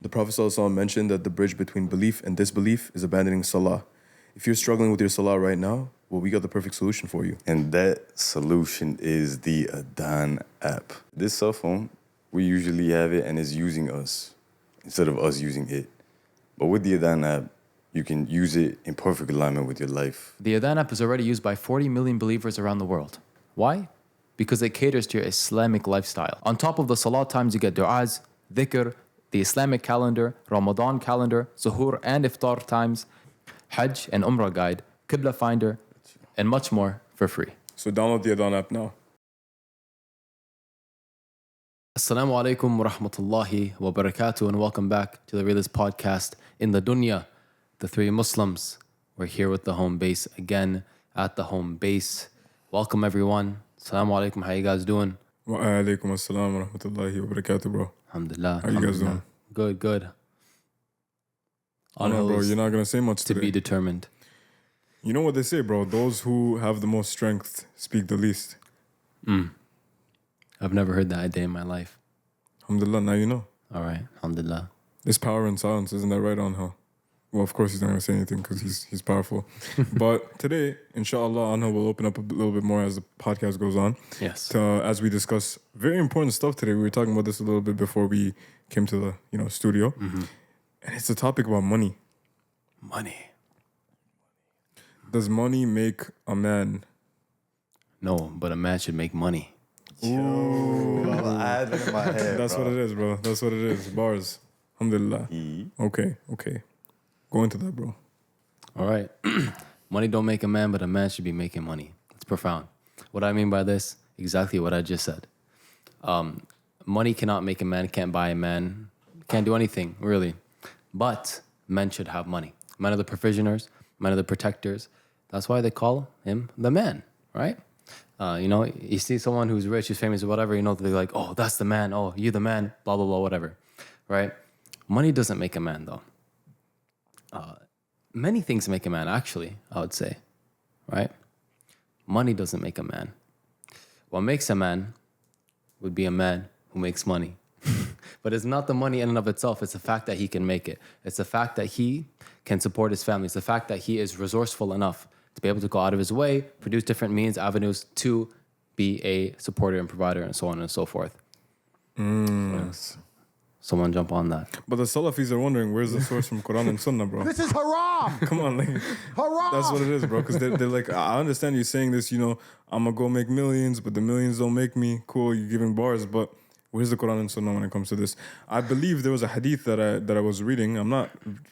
The Prophet ﷺ mentioned that the bridge between belief and disbelief is abandoning Salah. If you're struggling with your Salah right now, well, we got the perfect solution for you. And that solution is the Athan app. This cell phone, we usually have it and it's using us instead of us using it. But with the Athan app, you can use it in perfect alignment with your life. The Athan app is already used by 40 million believers around the world. Why? Because it caters to your Islamic lifestyle. On top of the Salah times, you get du'as, dhikr, the Islamic calendar, Ramadan calendar, Suhoor and Iftar times, Hajj and Umrah guide, Qibla finder, and much more for free. So download the Athan app now. Assalamu alaikum wa rahmatullahi wa barakatuh, and welcome back to the realest podcast in the dunya. The three Muslims. We're here with the home base again at the home base. Welcome everyone. Assalamu alaikum. How you guys doing? Wa alaikum assalam wa rahmatullahi wa barakatuh, bro. Alhamdulillah. How you guys doing? Good. I know, bro. You're not going to say much to today. be determined. You know what they say, bro? Those who have the most strength speak the least. I've never heard that a day in my life. Alhamdulillah, now you know. All right. Alhamdulillah. There's power in silence, isn't that right, Anghel? Well, of course he's not going to say anything because he's powerful. But today, inshallah, Anghel will open up a little bit more as the podcast goes on. Yes. As we discuss very important stuff today. We were talking about this a little bit before we came to the studio. Mm-hmm. And it's a topic about money. Money. Does money make a man? No, but a man should make money. Ooh, I had it in my head. That's what it is, bro. That's what it is. Bars. Alhamdulillah. Okay. Go into that, bro. All right. Money don't make a man, but a man should be making money. It's profound. What I mean by this, exactly what I just said. Money cannot make a man, can't buy a man, can't do anything, really. But men should have money. Men are the provisioners, men are the protectors. That's why they call him the man, right? You see someone who's rich, who's famous, or whatever, they're like, oh, that's the man. Oh, you the man, blah, blah, blah, whatever, right? Money doesn't make a man, though. Many things make a man, actually, I would say, right? Money doesn't make a man. What makes a man would be a man who makes money. But it's not the money in and of itself. It's the fact that he can make it. It's the fact that he can support his family. It's the fact that he is resourceful enough to be able to go out of his way, produce different means, avenues to be a supporter and provider and so on and so forth. Yes. Someone jump on that. But the Salafis are wondering, where's the source from Quran and Sunnah, bro? This is haram! Come on, Haram! That's what it is, bro. Because they're like, I understand you saying this, I'm going to go make millions, but the millions don't make me. Cool, you're giving bars, but where's the Quran and Sunnah when it comes to this? I believe there was a hadith that I was reading. I'm not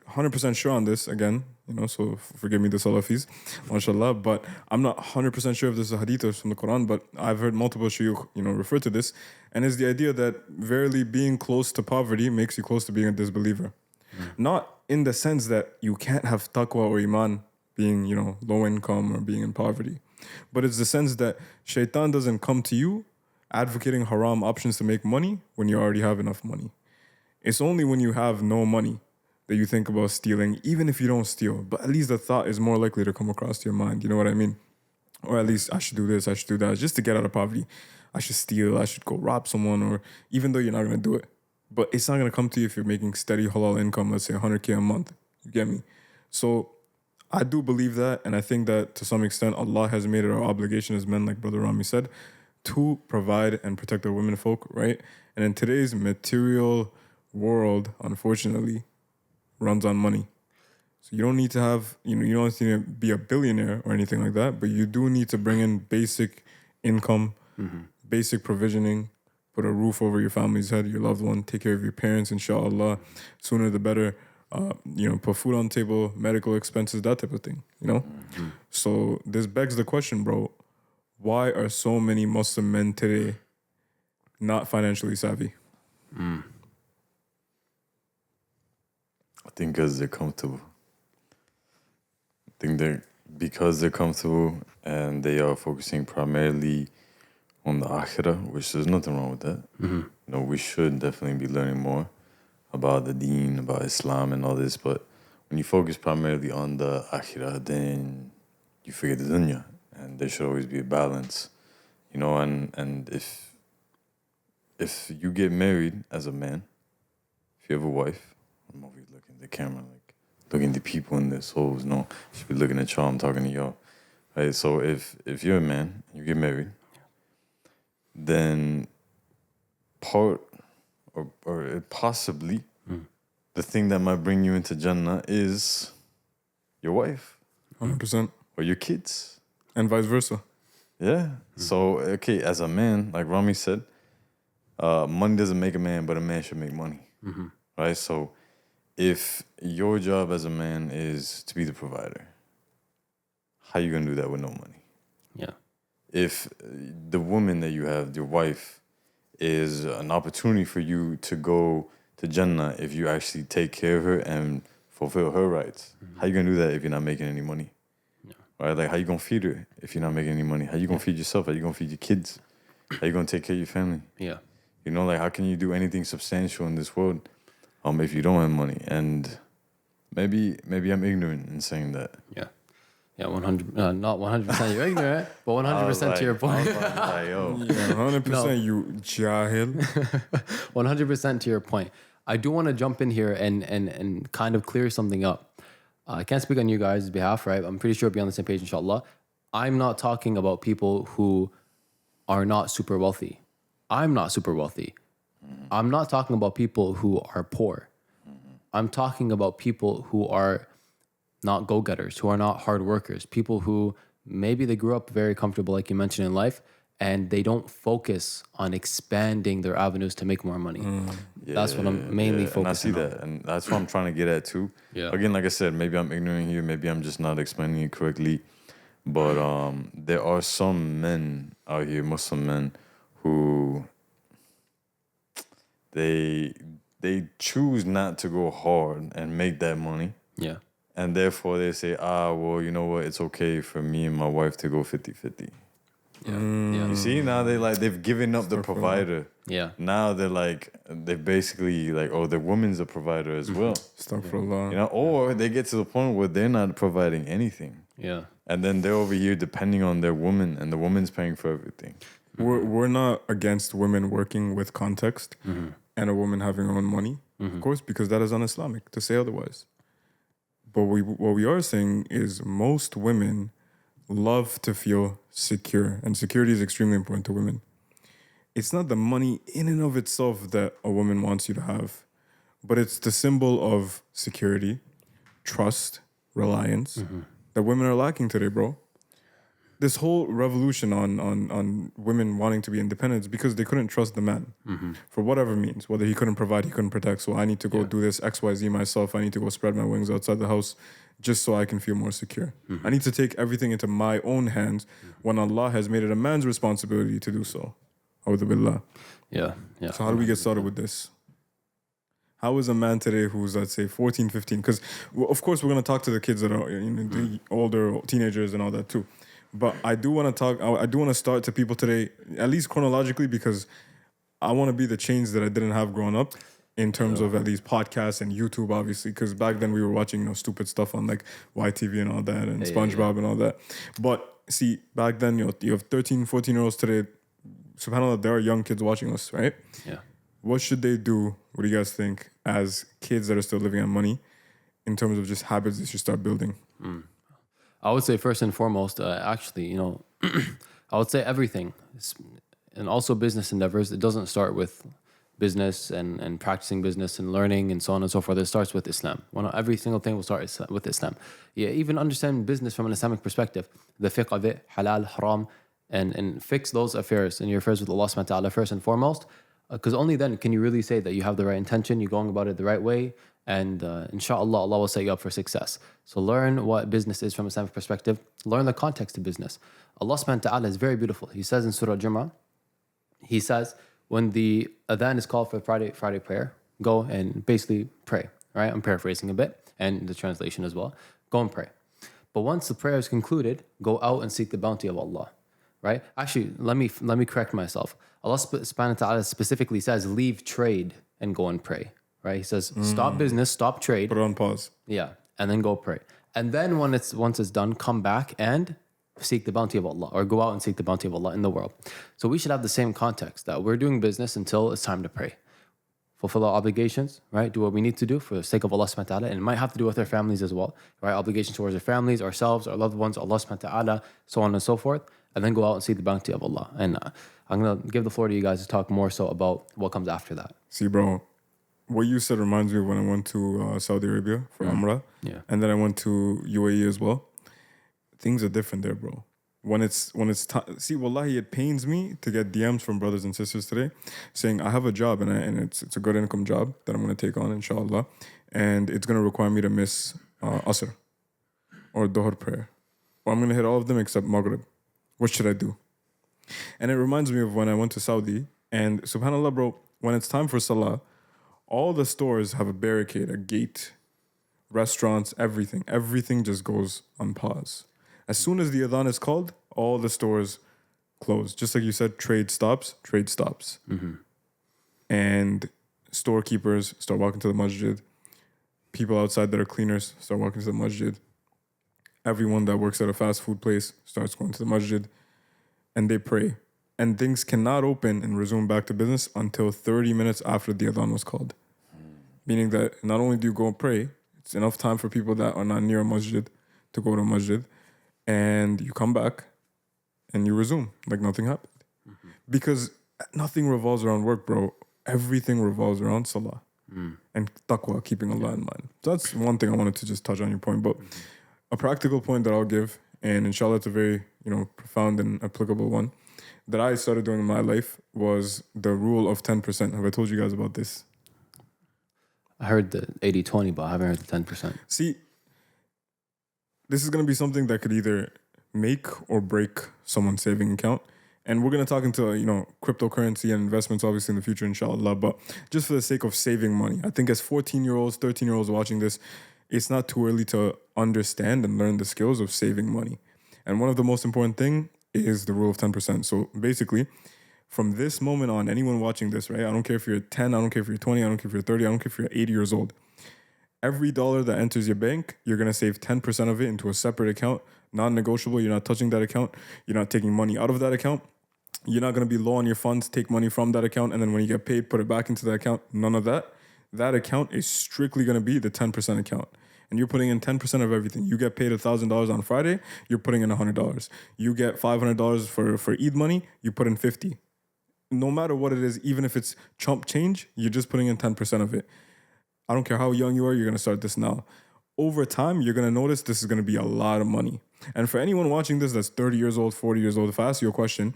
100% sure on this, again, so forgive me the Salafis, mashallah, but I'm not 100% sure if this is a hadith or from the Quran, but I've heard multiple shuyukh, refer to this, and it's the idea that verily being close to poverty makes you close to being a disbeliever. Not in the sense that you can't have taqwa or iman being, low income or being in poverty, but it's the sense that shaitan doesn't come to you advocating haram options to make money when you already have enough money. It's only when you have no money that you think about stealing, even if you don't steal. But at least the thought is more likely to come across to your mind. You know what I mean? Or at least I should do this, I should do that, just to get out of poverty. I should steal, I should go rob someone, or even though you're not going to do it. But it's not going to come to you if you're making steady halal income, let's say 100K a month. You get me? So I do believe that, and I think that to some extent Allah has made it our obligation as men, like Brother Ramis said, to provide and protect our women folk, right? And in today's material world, unfortunately, runs on money. So you don't need to have, you don't need to be a billionaire or anything like that, but you do need to bring in basic income, basic provisioning, put a roof over your family's head, your loved one, take care of your parents, inshallah, sooner the better. Put food on the table, medical expenses, that type of thing, So this begs the question, bro. Why are so many Muslim men today not financially savvy? I think because they're comfortable. Because they're comfortable and they are focusing primarily on the akhirah, which there's nothing wrong with that. We should definitely be learning more about the deen, about Islam and all this, but when you focus primarily on the akhirah, then you forget the dunya. And there should always be a balance, and if you get married as a man, if you have a wife, at the camera, like looking at the people in their souls. No, you should be looking at y'all. I'm talking to y'all. Right? So if you're a man, you get married, then part or possibly the thing that might bring you into Jannah is your wife 100%. or your kids. And vice versa. Yeah. So, okay, as a man, like Rami said, money doesn't make a man, but a man should make money. Right? So, if your job as a man is to be the provider, how you going to do that with no money? Yeah. If the woman that you have, your wife, is an opportunity for you to go to Jannah if you actually take care of her and fulfill her rights, how you going to do that if you're not making any money? Right? Like, how you going to feed her if you're not making any money? How you going to feed yourself? How you going to feed your kids? How you going to take care of your family? Yeah. You know, like, how can you do anything substantial in this world if you don't have money? And maybe I'm ignorant in saying that. Yeah. Yeah, 100, not 100% you're ignorant, but 100% to your point. Like, yo. Yeah, 100% you jahil. 100% to your point. I do want to jump in here and kind of clear something up. I can't speak on you guys' behalf, right? I'm pretty sure we'll be on the same page, inshallah. I'm not talking about people who are not super wealthy. I'm not super wealthy. I'm not talking about people who are poor. I'm talking about people who are not go-getters, who are not hard workers, people who maybe they grew up very comfortable, like you mentioned, in life, and they don't focus on expanding their avenues to make more money. That's what I'm mainly focusing on. And I see that, and that's what I'm trying to get at too. Yeah. Again, like I said, maybe I'm ignorant here, maybe I'm just not explaining it correctly, but there are some men out here, Muslim men, who they choose not to go hard and make that money. Yeah. And therefore they say, well, you know what? It's okay for me and my wife to go 50-50. Yeah. You see, now they've given up the provider. Yeah. Now they're basically like, the woman's a provider as well. Astaghfirullah. You know, or they get to the point where they're not providing anything. Yeah. And then they're over here depending on their woman, and the woman's paying for everything. We're not against women working with context and a woman having her own money, of course, because that is un-Islamic to say otherwise. But what we are saying is most women love to feel secure, and security is extremely important to women. It's not the money in and of itself that a woman wants you to have, but it's the symbol of security, trust, reliance that women are lacking today, bro. This whole revolution on women wanting to be independent is because they couldn't trust the man for whatever means. Whether he couldn't provide, he couldn't protect. So I need to go do this XYZ myself. I need to go spread my wings outside the house just so I can feel more secure. I need to take everything into my own hands when Allah has made it a man's responsibility to do so. A'udhu billah. Yeah. Yeah. So how do we get started with this? How is a man today who's, let's say, 14, 15? Because, of course, we're going to talk to the kids that are the older teenagers and all that too. But I do want to start to people today, at least chronologically, because I want to be the change that I didn't have growing up in terms of at least podcasts and YouTube, obviously, because back then we were watching stupid stuff on like YTV and all that and SpongeBob and all that. But see, back then you have 13, 14-year-olds today. SubhanAllah, there are young kids watching us, right? Yeah. What should they do? What do you guys think as kids that are still living on money in terms of just habits they should start building? I would say first and foremost, actually, I would say everything. And also business endeavors. It doesn't start with business and practicing business and learning and so on and so forth. It starts with Islam. Every single thing will start with Islam. Yeah, even understand business from an Islamic perspective. The fiqh of it, halal, haram, and fix those affairs and your affairs with Allah subhanahu wa ta'ala first and foremost. Because only then can you really say that you have the right intention, you're going about it the right way, and inshallah, Allah will set you up for success. So learn what business is from an Islamic perspective. Learn the context of business. Allah subhanahu wa ta'ala is very beautiful. He says in Surah Jumu'ah, He says, when the adhan is called for Friday prayer, go and basically pray, right? I'm paraphrasing a bit, and the translation as well. Go and pray. But once the prayer is concluded, go out and seek the bounty of Allah, right? Actually, let me correct myself. Allah subhanahu wa ta'ala specifically says, leave trade and go and pray, right? He says, stop business, stop trade. Put it on pause. Yeah, and then go pray. And then once it's done, come back and seek the bounty of Allah, or go out and seek the bounty of Allah in the world. So we should have the same context that we're doing business until it's time to pray. fulfill our obligations, right? Do what we need to do for the sake of Allah subhanahu wa ta'ala. And it might have to do with our families as well, right? Obligations towards our families, ourselves, our loved ones, Allah subhanahu wa ta'ala, so on and so forth. And then go out and seek the bounty of Allah. And I'm going to give the floor to you guys to talk more so about what comes after that. See, bro, what you said reminds me of when I went to Saudi Arabia for Umrah. Yeah. And then I went to UAE as well. Things are different there, bro. When it's time, see, wallahi, it pains me to get DMs from brothers and sisters today saying I have a job and it's a good income job that I'm going to take on, inshallah, and it's going to require me to miss Asr or Dhuhr prayer, or I'm going to hit all of them except Maghrib. What should I do? And it reminds me of when I went to Saudi, and subhanallah, bro, when it's time for Salah, all the stores have a barricade, a gate, restaurants, everything just goes on pause. As soon as the adhan is called, all the stores close. Just like you said, trade stops. Mm-hmm. And storekeepers start walking to the masjid. People outside that are cleaners start walking to the masjid. Everyone that works at a fast food place starts going to the masjid. And they pray. And things cannot open and resume back to business until 30 minutes after the adhan was called. Meaning that not only do you go and pray, it's enough time for people that are not near a masjid to go to a masjid. And you come back and you resume like nothing happened. Mm-hmm. Because nothing revolves around work, bro. Everything revolves around salah and taqwa, keeping Allah in mind. So that's one thing I wanted to just touch on your point. But a practical point that I'll give, and inshallah it's a very profound and applicable one, that I started doing in my life was the rule of 10%. Have I told you guys about this? I heard the 80-20, but I haven't heard the 10%. See, this is going to be something that could either make or break someone's saving account. And we're going to talk into, cryptocurrency and investments, obviously, in the future, inshallah. But just for the sake of saving money, I think as 14-year-olds, 13-year-olds watching this, it's not too early to understand and learn the skills of saving money. And one of the most important thing is the rule of 10%. So basically, from this moment on, anyone watching this, right? I don't care if you're 10, I don't care if you're 20, I don't care if you're 30, I don't care if you're 80 years old. Every dollar that enters your bank, you're going to save 10% of it into a separate account, non-negotiable. You're not touching that account. You're not taking money out of that account. You're not going to be low on your funds, take money from that account, and then when you get paid, put it back into that account. None of that. That account is strictly going to be the 10% account. And you're putting in 10% of everything. You get paid $1,000 on Friday, you're putting in $100. You get $500 for Eid money, you put in $50. No matter what it is, even if it's chump change, you're just putting in 10% of it. I don't care how young you are, you're going to start this now. Over time, you're going to notice this is going to be a lot of money. And for anyone watching this that's 30 years old, 40 years old, if I ask you a question,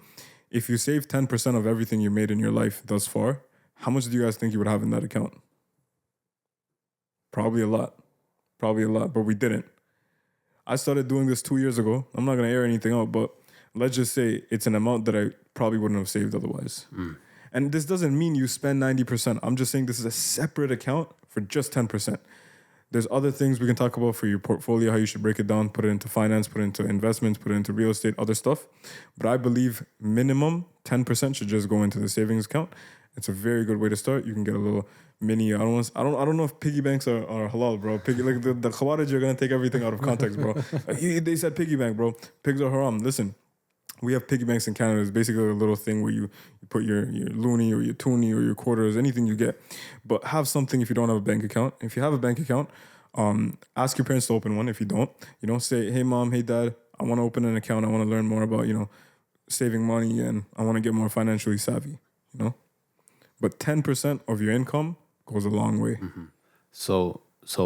if you save 10% of everything you made in your life thus far, how much do you guys think you would have in that account? Probably a lot, but we didn't. I started doing this 2 years ago. I'm not going to air anything out, but let's just say it's an amount that I probably wouldn't have saved otherwise. And this doesn't mean you spend 90%. I'm just saying this is a separate account for just 10%. There's other things we can talk about for your portfolio, how you should break it down, put it into finance, put it into investments, put it into real estate, other stuff. But I believe minimum 10% should just go into the savings account. It's a very good way to start. You can get a little mini. I don't know if piggy banks are halal, bro. Like the Khawarij are gonna take everything out of context, bro. They said piggy bank, bro. Pigs are haram. Listen, we have piggy banks in Canada. It's basically a little thing where you put your loonie or your toonie or your quarters, anything you get. But have something if you don't have a bank account. If you have a bank account, ask your parents to open one. If you don't, say, hey mom, hey dad, I want to open an account. I want to learn more about saving money and I want to get more financially savvy. But 10% of your income goes a long way. Mm-hmm. So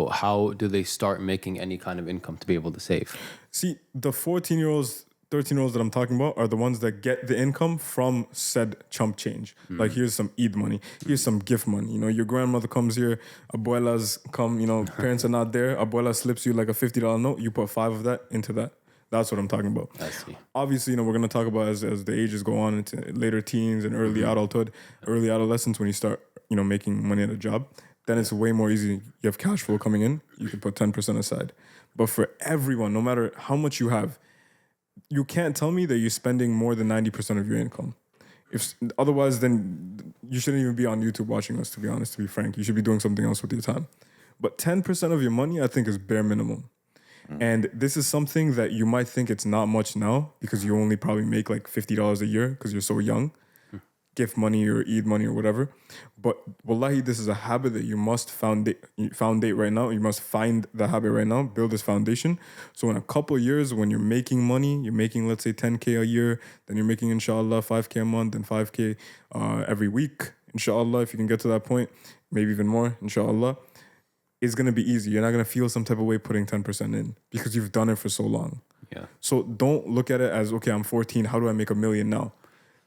how do they start making any kind of income to be able to save? See, the 14-year-olds, 13-year-olds that I'm talking about are the ones that get the income from said chump change. Mm-hmm. Like, here's some Eid money. Here's some gift money. Your grandmother comes here. Abuelas come, parents are not there. Abuela slips you like a $50 note. You put 5 of that into that. That's what I'm talking about. I see. Obviously, we're going to talk about as the ages go on into later teens and early adulthood, early adolescence, when you start, making money at a job, then it's way more easy. You have cash flow coming in. You can put 10% aside. But for everyone, no matter how much you have, you can't tell me that you're spending more than 90% of your income. Otherwise, then you shouldn't even be on YouTube watching us, to be honest, to be frank. You should be doing something else with your time. But 10% of your money, I think, is bare minimum. And this is something that you might think it's not much now because you only probably make like $50 a year because you're so young. gift money or Eid money or whatever. But wallahi, this is a habit that you must foundate right now. You must find the habit right now, build this foundation. So in a couple of years, when you're making money, you're making, let's say, 10K a year, then you're making, inshallah, 5K a month and 5K every week, inshallah, if you can get to that point, maybe even more, inshallah. It's going to be easy. You're not going to feel some type of way putting 10% in because you've done it for so long. Yeah. So don't look at it as, okay, I'm 14. How do I make $1 million now?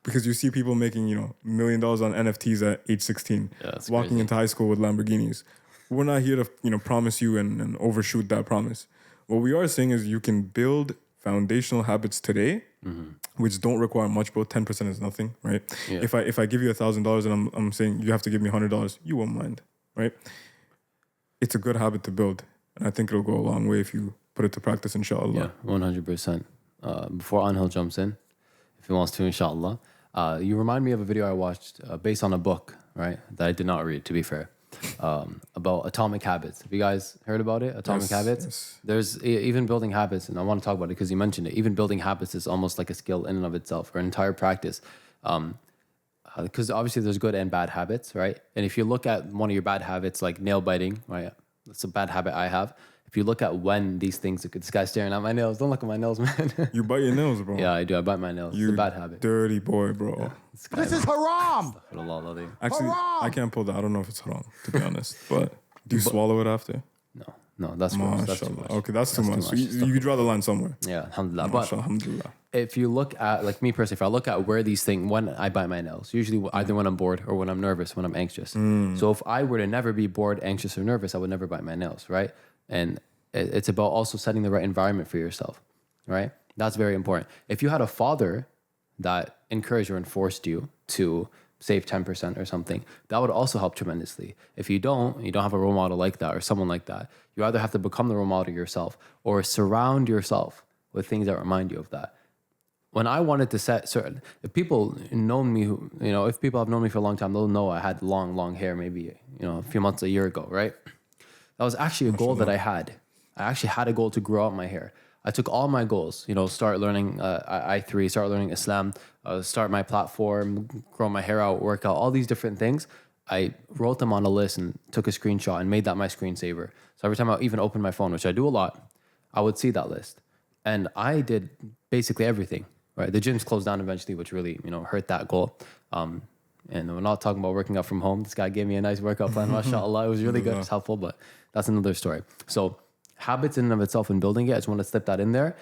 Because you see people making, $1 million on NFTs at age 16, walking crazy. into high school with Lamborghinis. We're not here to, promise you and overshoot that promise. What we are saying is you can build foundational habits today, which don't require much, bro. 10% is nothing, right? Yeah. If I give you $1,000 and I'm saying you have to give me $100, you won't mind, right? It's a good habit to build. And I think it'll go a long way if you put it to practice, inshallah. Yeah, 100%. Before Anghel jumps in, if he wants to, inshallah, you remind me of a video I watched based on a book, right? That I did not read, to be fair, about atomic habits. Have you guys heard about it? Atomic habits? Yes. There's even building habits, and I want to talk about it because you mentioned it. Even building habits is almost like a skill in and of itself, or an entire practice. Because obviously there's good and bad habits, right? And if you look at one of your bad habits, like nail biting, right? That's a bad habit I have. If you look at when these things, this guy's staring at my nails. Don't look at my nails, man. You bite your nails, bro. Yeah, I do. I bite my nails. It's a bad habit. Dirty boy, bro. This is haram. Actually, I can't pull that. I don't know if it's haram, to be honest. But do you swallow it after? No, that's gross. That's too Mashallah. much. Okay, that's too much. So you draw the line somewhere. Yeah, alhamdulillah. But Alhamdulillah. if you look at, like me personally, if I look at where these things, when I bite my nails, usually either when I'm bored or when I'm nervous, when I'm anxious. So if I were to never be bored, anxious, or nervous, I would never bite my nails, right? And it's about also setting the right environment for yourself, right? That's very important. If you had a father that encouraged or enforced you to save 10% or something, that would also help tremendously. If you don't have a role model like that or someone like that, you either have to become the role model yourself or surround yourself with things that remind you of that. When I wanted to set certain, if people know me, if people have known me for a long time, they'll know I had long hair, maybe, a few months, a year ago, right? That was actually a goal that I had. I actually had a goal to grow out my hair. I took all my goals, start learning I3, start learning Islam, start my platform, grow my hair out, work out, all these different things. I wrote them on a list and took a screenshot and made that my screensaver. So every time I even opened my phone, which I do a lot, I would see that list. And I did basically everything, right? The gyms closed down eventually, which really, hurt that goal. And we're not talking about working out from home. This guy gave me a nice workout plan, mashallah. It was really good, it's helpful, but that's another story. So habits in and of itself and building it, I just want to slip that in there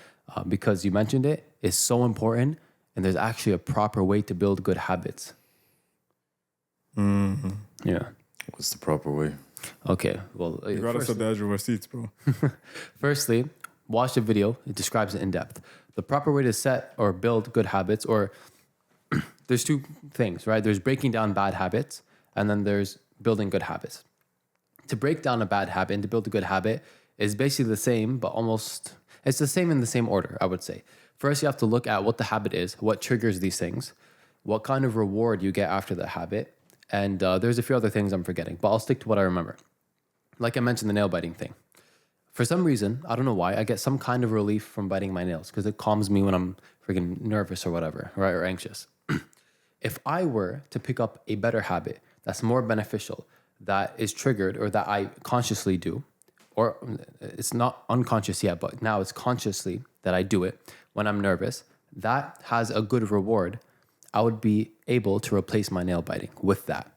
because you mentioned it, is so important. And there's actually a proper way to build good habits. Mm-hmm. Yeah. What's the proper way? Okay. Well, You gotta set the Azure receipts, bro. Firstly, watch the video. It describes it in depth. The proper way to set or build good habits, or there's two things, right? There's breaking down bad habits, and then there's building good habits. To break down a bad habit and to build a good habit is basically the same, but it's the same in the same order, I would say. First, you have to look at what the habit is, what triggers these things, what kind of reward you get after the habit, and there's a few other things I'm forgetting, but I'll stick to what I remember. Like I mentioned, the nail biting thing. For some reason, I don't know why, I get some kind of relief from biting my nails because it calms me when I'm freaking nervous or whatever, right, or anxious. If I were to pick up a better habit that's more beneficial, that is triggered or that I consciously do, or it's not unconscious yet, but now it's consciously that I do it when I'm nervous, that has a good reward, I would be able to replace my nail biting with that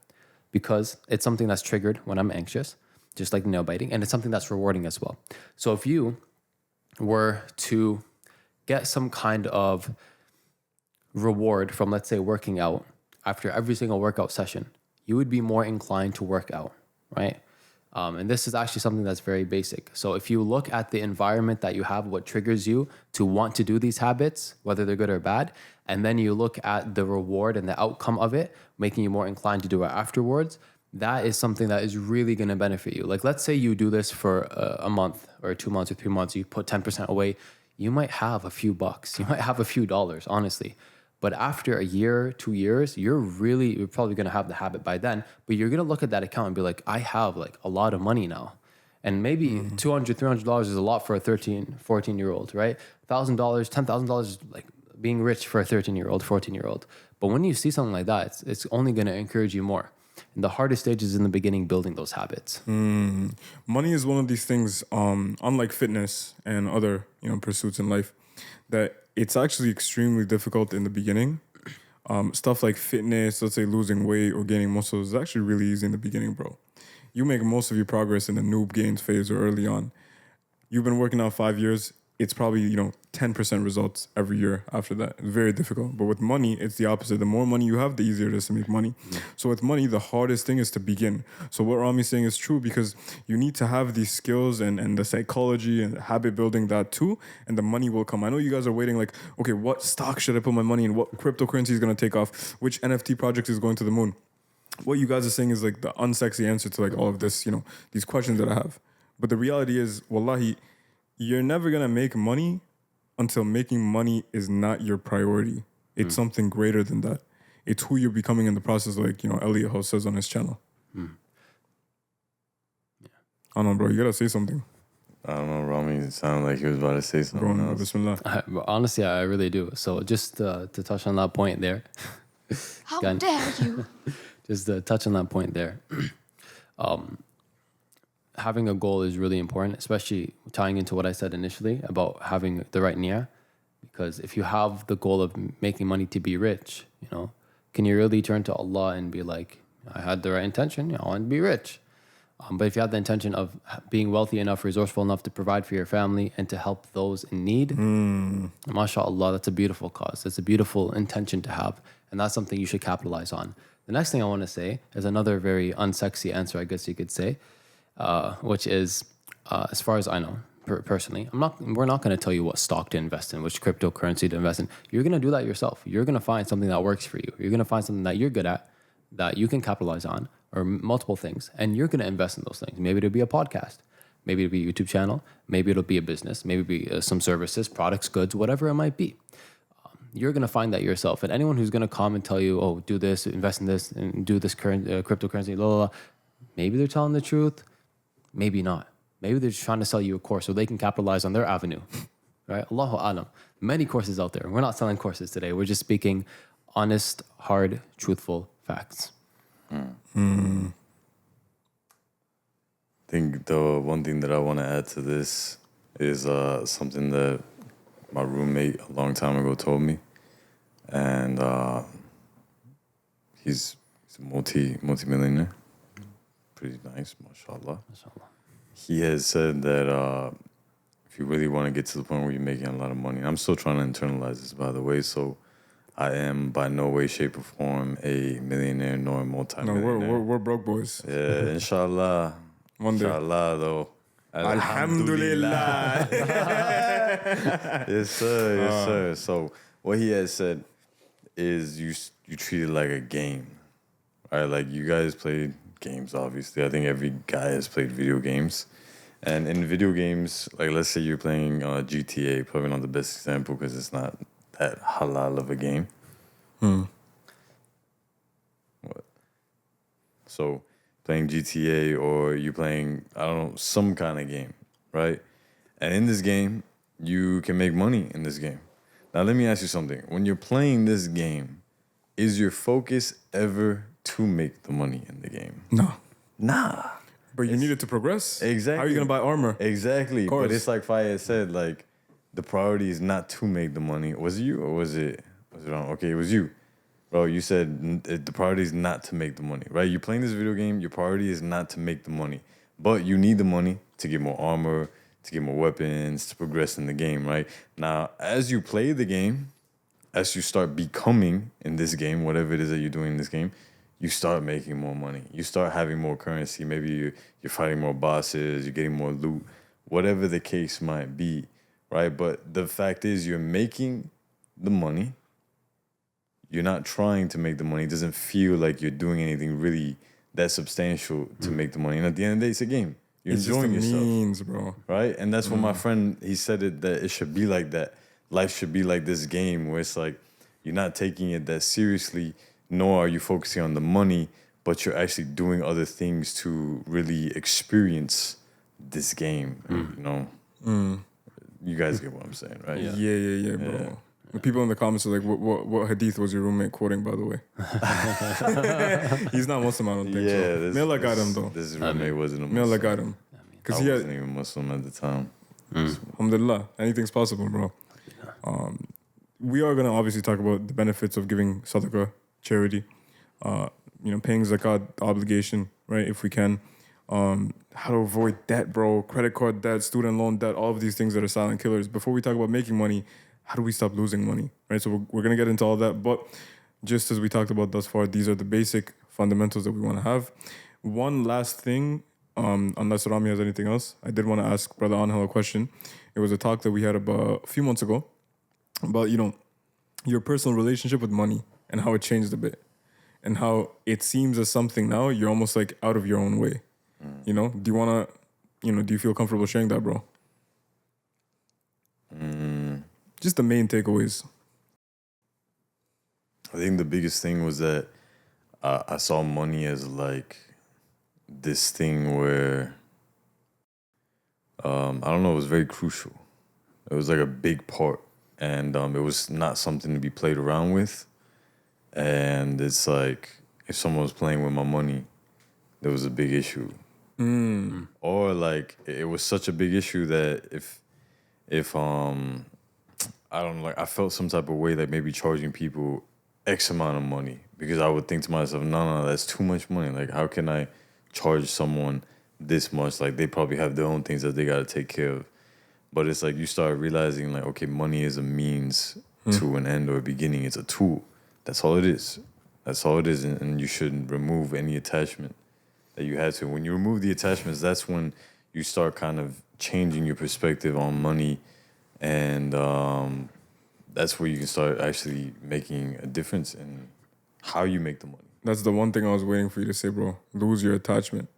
because it's something that's triggered when I'm anxious, just like nail biting, and it's something that's rewarding as well. So if you were to get some kind of reward from, let's say, working out after every single workout session, you would be more inclined to work out, right? And this is actually something that's very basic. So if you look at the environment that you have, what triggers you to want to do these habits, whether they're good or bad, and then you look at the reward and the outcome of it, making you more inclined to do it afterwards, that is something that is really going to benefit you. Like, let's say you do this for a month or 2 months or 3 months, you put 10% away, you might have a few bucks, you might have a few dollars, honestly. But after a year, 2 years, you're probably going to have the habit by then, but you're going to look at that account and be like, I have like a lot of money now. And maybe $200, $300 is a lot for a 13, 14-year-old, right? $1,000, $10,000 is like being rich for a 13-year-old, 14-year-old. But when you see something like that, it's only going to encourage you more. And the hardest stage is in the beginning, building those habits. Money is one of these things, unlike fitness and other pursuits in life, that it's actually extremely difficult in the beginning. Stuff like fitness, let's say losing weight or gaining muscles, is actually really easy in the beginning, bro. You make most of your progress in the noob gains phase or early on. You've been working out 5 years, it's probably 10% results every year after that. It's very difficult. But with money, it's the opposite. The more money you have, the easier it is to make money. So with money, the hardest thing is to begin. So what Rami's saying is true, because you need to have these skills and the psychology and habit building that too, and the money will come. I know you guys are waiting like, okay, what stock should I put my money in? What cryptocurrency is going to take off? Which NFT project is going to the moon? What you guys are saying is like the unsexy answer to like all of this, these questions that I have. But the reality is, wallahi, you're never going to make money until making money is not your priority. It's something greater than that. It's who you're becoming in the process, like, Elliot House says on his channel. Yeah. I don't know, bro. You got to say something. I don't know, Rami. It sounded like he was about to say something Bro, else. Bismillah. Honestly, I really do. So just to touch on that point there. How dare you? Just to touch on that point there. Having a goal is really important, especially tying into what I said initially about having the right niyyah. Because if you have the goal of making money to be rich, can you really turn to Allah and be like, I had the right intention, I want to be rich. But if you have the intention of being wealthy enough, resourceful enough to provide for your family and to help those in need, mashallah, that's a beautiful cause. That's a beautiful intention to have. And that's something you should capitalize on. The next thing I want to say is another very unsexy answer, I guess you could say, which is, as far as I know, personally, we're not going to tell you what stock to invest in, which cryptocurrency to invest in. You're going to do that yourself. You're going to find something that works for you. You're going to find something that you're good at, that you can capitalize on, or multiple things, and you're going to invest in those things. Maybe it'll be a podcast, maybe it'll be a YouTube channel, maybe it'll be a business, maybe it'll be some services, products, goods, whatever it might be. You're going to find that yourself. And anyone who's going to come and tell you, oh, do this, invest in this, and do this cryptocurrency, blah, blah, blah, maybe they're telling the truth, maybe not. Maybe they're just trying to sell you a course so they can capitalize on their avenue, right? Allahu alam. Many courses out there. We're not selling courses today. We're just speaking honest, hard, truthful facts. I think the one thing that I want to add to this is something that my roommate a long time ago told me, and he's a multimillionaire, pretty nice, mashallah. He has said that if you really want to get to the point where you're making a lot of money, I'm still trying to internalize this, by the way, so I am by no way, shape, or form a millionaire nor a multimillionaire. No, we're broke boys. Yeah, inshallah. One day. Inshallah, though. Alhamdulillah. Yes, sir. Yes, sir. So what he has said is you treat it like a game, right? Like you guys played games, obviously. I think every guy has played video games. And in video games, like let's say you're playing GTA, probably not the best example because it's not that halal of a game. What? So playing GTA or you playing, I don't know, some kind of game, right? And in this game, you can make money in this game. Now, let me ask you something. When you're playing this game, is your focus ever to make the money in the game? No. Nah. But you need it to progress. Exactly. How are you going to buy armor? Exactly. Of course. But it's like Faiyads said, like, the priority is not to make the money. Was it you or was it wrong? Okay, it was you. Bro, you said the priority is not to make the money, right? You're playing this video game, your priority is not to make the money. But you need the money to get more armor, to get more weapons, to progress in the game, right? Now, as you play the game, as you start becoming in this game, whatever it is that you're doing in this game, you start making more money. You start having more currency. Maybe you're fighting more bosses, you're getting more loot, whatever the case might be, right? But the fact is you're making the money. You're not trying to make the money. It doesn't feel like you're doing anything really that substantial to make the money. And at the end of the day, it's a game. You're enjoying just the yourself. means, bro. Right? And that's what my friend, he said it, that it should be like that. Life should be like this game where it's like you're not taking it that seriously, nor are you focusing on the money, but you're actually doing other things to really experience this game. You know? You guys get what I'm saying, right? Yeah, bro. The people in the comments are like, what hadith was your roommate quoting, by the way? He's not Muslim, I don't think so. May Allah guide him, though. This roommate wasn't a May Allah Muslim. guide him. Because I he wasn't even Muslim at the time. Alhamdulillah, anything's possible, bro. We are going to obviously talk about the benefits of giving sadaqah, charity, paying zakat, obligation, right, if we can. How to avoid debt, bro, credit card debt, student loan debt, all of these things that are silent killers. Before we talk about making money, how do we stop losing money, right? So we're going to get into all that. But just as we talked about thus far, these are the basic fundamentals that we want to have. One last thing, unless Rami has anything else, I did want to ask Brother Anghel a question. It was a talk that we had about a few months ago about, your personal relationship with money and how it changed a bit and how it seems as something now you're almost like out of your own way. Do you want to, do you feel comfortable sharing that, bro? Just the main takeaways. I think the biggest thing was that I saw money as like this thing where, I don't know, it was very crucial. It was like a big part. And it was not something to be played around with. And it's like, if someone was playing with my money, there was a big issue. Or like, it was such a big issue that if I don't know, like I felt some type of way like maybe charging people X amount of money, because I would think to myself, no, that's too much money. Like, how can I charge someone this much? Like, they probably have their own things that they got to take care of. But it's like you start realizing, like, okay, money is a means to an end or a beginning. It's a tool. That's all it is. That's all it is. And you shouldn't remove any attachment that you had to. When you remove the attachments, that's when you start kind of changing your perspective on money. And that's where you can start actually making a difference in how you make the money. That's the one thing I was waiting for you to say, bro. Lose your attachment.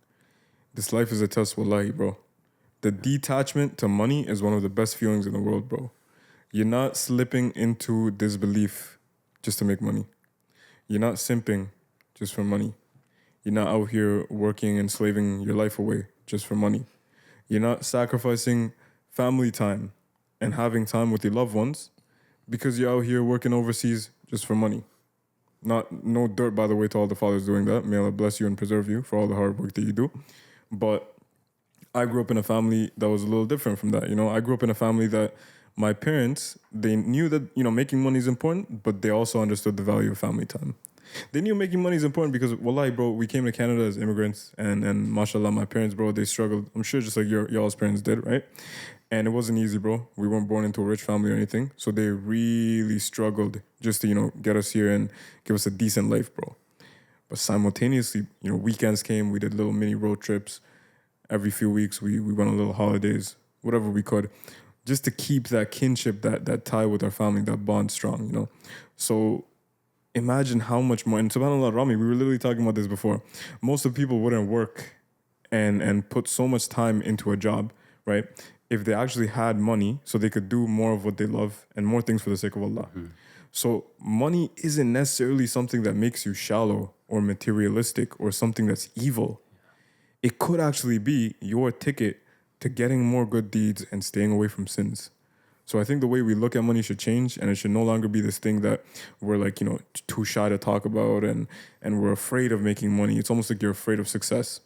This life is a test, wallahi, bro. The detachment to money is one of the best feelings in the world, bro. You're not slipping into disbelief just to make money. You're not simping just for money. You're not out here working and slaving your life away just for money. You're not sacrificing family time and having time with your loved ones because you're out here working overseas just for money. No dirt, by the way, to all the fathers doing that. May Allah bless you and preserve you for all the hard work that you do. But I grew up in a family that was a little different from that. I grew up in a family that my parents, they knew that, making money is important, but they also understood the value of family time. They knew making money is important because, wallahi, bro, we came to Canada as immigrants and mashallah, my parents, bro, they struggled. I'm sure just like y'all's parents did, right? And it wasn't easy, bro. We weren't born into a rich family or anything. So they really struggled just to, get us here and give us a decent life, bro. But simultaneously, weekends came, we did little mini road trips. Every few weeks, we went on little holidays, whatever we could, just to keep that kinship, that tie with our family, that bond strong, So imagine how much more, and subhanAllah, Rami, we were literally talking about this before. Most of the people wouldn't work and put so much time into a job, right? If they actually had money so they could do more of what they love and more things for the sake of Allah. So money isn't necessarily something that makes you shallow or materialistic or something that's evil. It could actually be your ticket to getting more good deeds and staying away from sins. So I think the way we look at money should change, and it should no longer be this thing that we're like, too shy to talk about and we're afraid of making money. It's almost like you're afraid of success.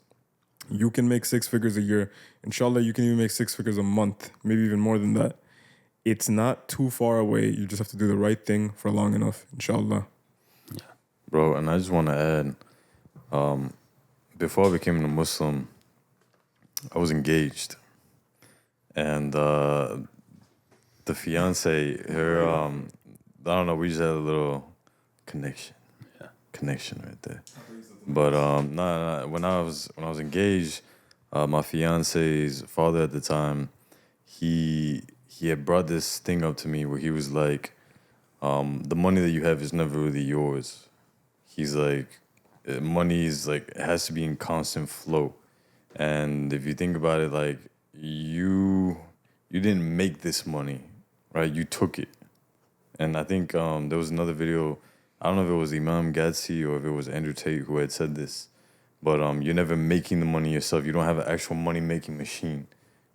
You can make 6 figures a year. Inshallah, you can even make 6 figures a month, maybe even more than that. It's not too far away. You just have to do the right thing for long enough, inshallah. Yeah. Bro, and I just want to add, before I became a Muslim, I was engaged. And the fiance, her, I don't know, we just had a little connection. Yeah. Connection right there. But when I was engaged, my fiance's father at the time, he had brought this thing up to me where he was like, the money that you have is never really yours. He's like, money is like, it has to be in constant flow. And if you think about it, like, you didn't make this money, right? You took it. And I think there was another video, I don't know if it was Imam Gadsy or if it was Andrew Tate who had said this, but you're never making the money yourself. You don't have an actual money-making machine.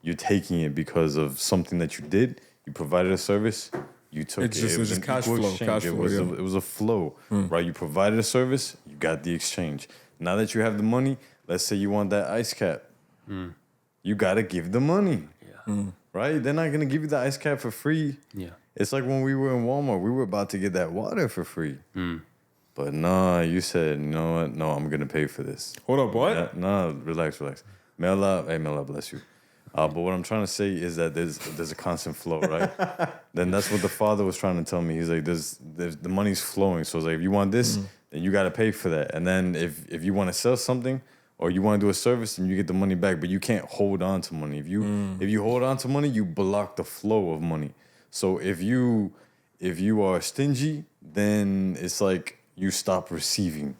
You're taking it because of something that you did. You provided a service, You took It's it. just- It was it's an cash equal flow, exchange. cash flow, yeah. It was a flow, right? You provided a service, you got the exchange. Now that you have the money, let's say you want that ice cap. You got to give the money, right? They're not going to give you the ice cap for free. Yeah. It's like when we were in Walmart, we were about to get that water for free. But nah, you said, you know what? No, I'm going to pay for this. Hold up, what? Yeah, no, relax. May Allah bless you. But what I'm trying to say is that there's a constant flow, right? Then that's what the father was trying to tell me. He's like, there's the money's flowing. So it's like, if you want this, then you got to pay for that. And then if you want to sell something or you want to do a service, then you get the money back. But you can't hold on to money. If you hold on to money, you block the flow of money. So if you are stingy, then it's like you stop receiving.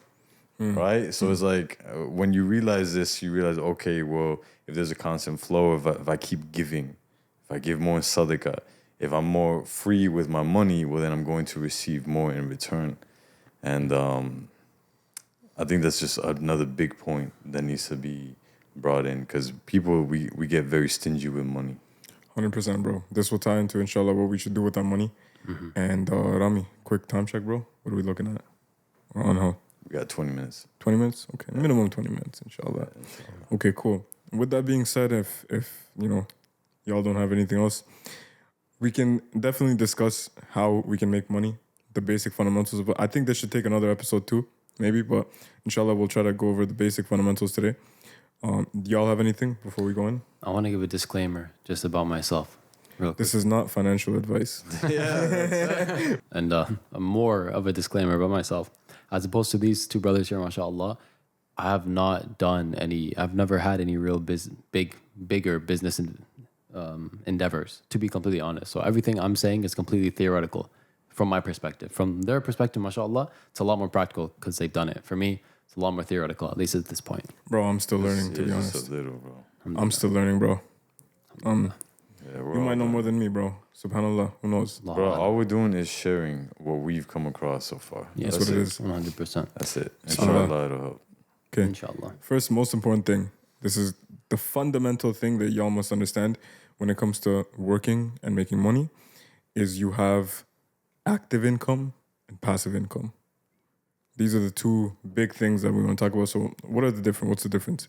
Right? So it's like when you realize this, you realize, okay, well, if there's a constant flow, if I keep giving, if I give more in sadaqah, if I'm more free with my money, well, then I'm going to receive more in return. And I think that's just another big point that needs to be brought in because people, we get very stingy with money. 100%, bro. This will tie into, inshallah, what we should do with our money. And Rami, quick time check, bro. What are we looking at? We're on how? We got 20 minutes. 20 minutes? Okay. Minimum 20 minutes, inshallah. Okay, cool. With that being said, if y'all don't have anything else, we can definitely discuss how we can make money, the basic fundamentals of it. I think this should take another episode too, maybe, but inshallah we'll try to go over the basic fundamentals today. Do y'all have anything before we go in? I want to give a disclaimer just about myself, real quick. This is not financial advice. And more of a disclaimer about myself. As opposed to these two brothers here, mashallah, I've never had any real bigger business endeavors, to be completely honest. So everything I'm saying is completely theoretical from my perspective. From their perspective, mashallah, it's a lot more practical because they've done it. For me, it's a lot more theoretical, at least at this point. Bro, I'm still learning, to be Just honest. a little, bro. I'm still learning, bro. Yeah, You might know more than me, bro. Subhanallah, who knows? Bro, all we're doing is sharing what we've come across so far. Yeah, That's what it is. 100%. That's it. Inshallah, it'll help. Okay. Inshallah. First, most important thing. This is the fundamental thing that y'all must understand when it comes to working and making money is you have active income and passive income. These are the two big things that we want to talk about. So what's the difference?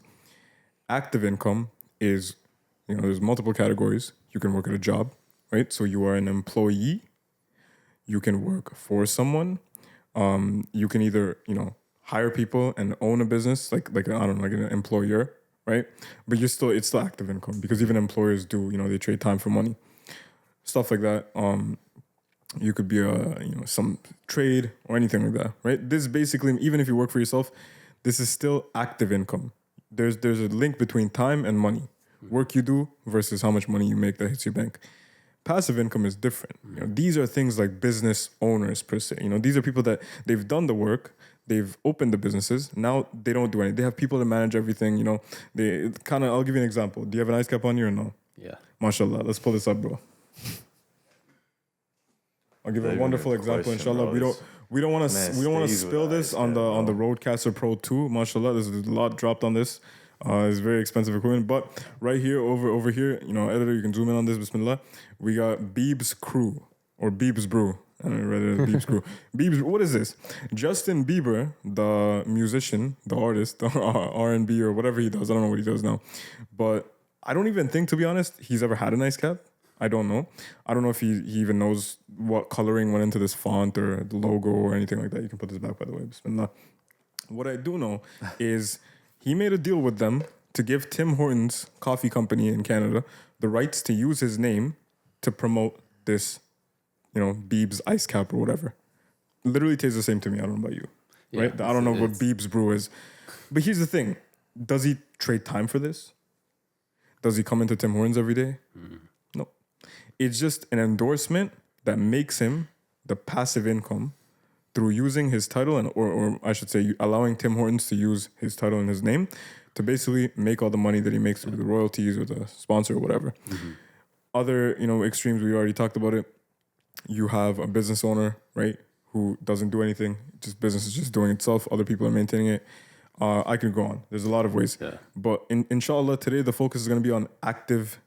Active income is, there's multiple categories. You can work at a job, right? So you are an employee. You can work for someone. You can either, hire people and own a business, like an employer, right? But it's still active income because even employers do, they trade time for money, stuff like that. You could be some trade or anything like that, right? This basically, even if you work for yourself, this is still active income. There's a link between time and money, work you do versus how much money you make that hits your bank. Passive income is different. These are things like business owners per se. These are people that they've done the work, they've opened the businesses. Now they don't do anything. They have people to manage everything. They kind of. I'll give you an example. Do you have an ice cap on you or no? Yeah. MashaAllah. Let's pull this up, bro. I'll give you a wonderful example. Inshallah, we don't want to spill this on the Rodecaster Pro 2. MashaAllah, there's a lot dropped on this. It's very expensive equipment, but right here, over here, editor, you can zoom in on this. Bismillah. We got Beebs Crew or Beebs Brew. I don't know, rather Beebs Crew. Beebs. What is this? Justin Bieber, the musician, the artist, the R&B or whatever he does. I don't know what he does now, but I don't even think, to be honest, he's ever had an ice cap. I don't know. I don't know if he even knows what coloring went into this font or the logo or anything like that. You can put this back, by the way. Bismillah. What I do know is he made a deal with them to give Tim Hortons coffee company in Canada the rights to use his name to promote this, Beebs ice cap or whatever. Literally tastes the same to me. I don't know about you. Yeah, right? I don't know what Beebs Brew is. But here's the thing. Does he trade time for this? Does he come into Tim Hortons every day? No. It's just an endorsement that makes him the passive income through using his title or I should say allowing Tim Hortons to use his title and his name to basically make all the money that he makes through the royalties or the sponsor or whatever. Other, extremes, we already talked about it. You have a business owner, right, who doesn't do anything. Just business is just doing itself. Other people are maintaining it. I can go on. There's a lot of ways. Yeah. But inshallah, today the focus is going to be on active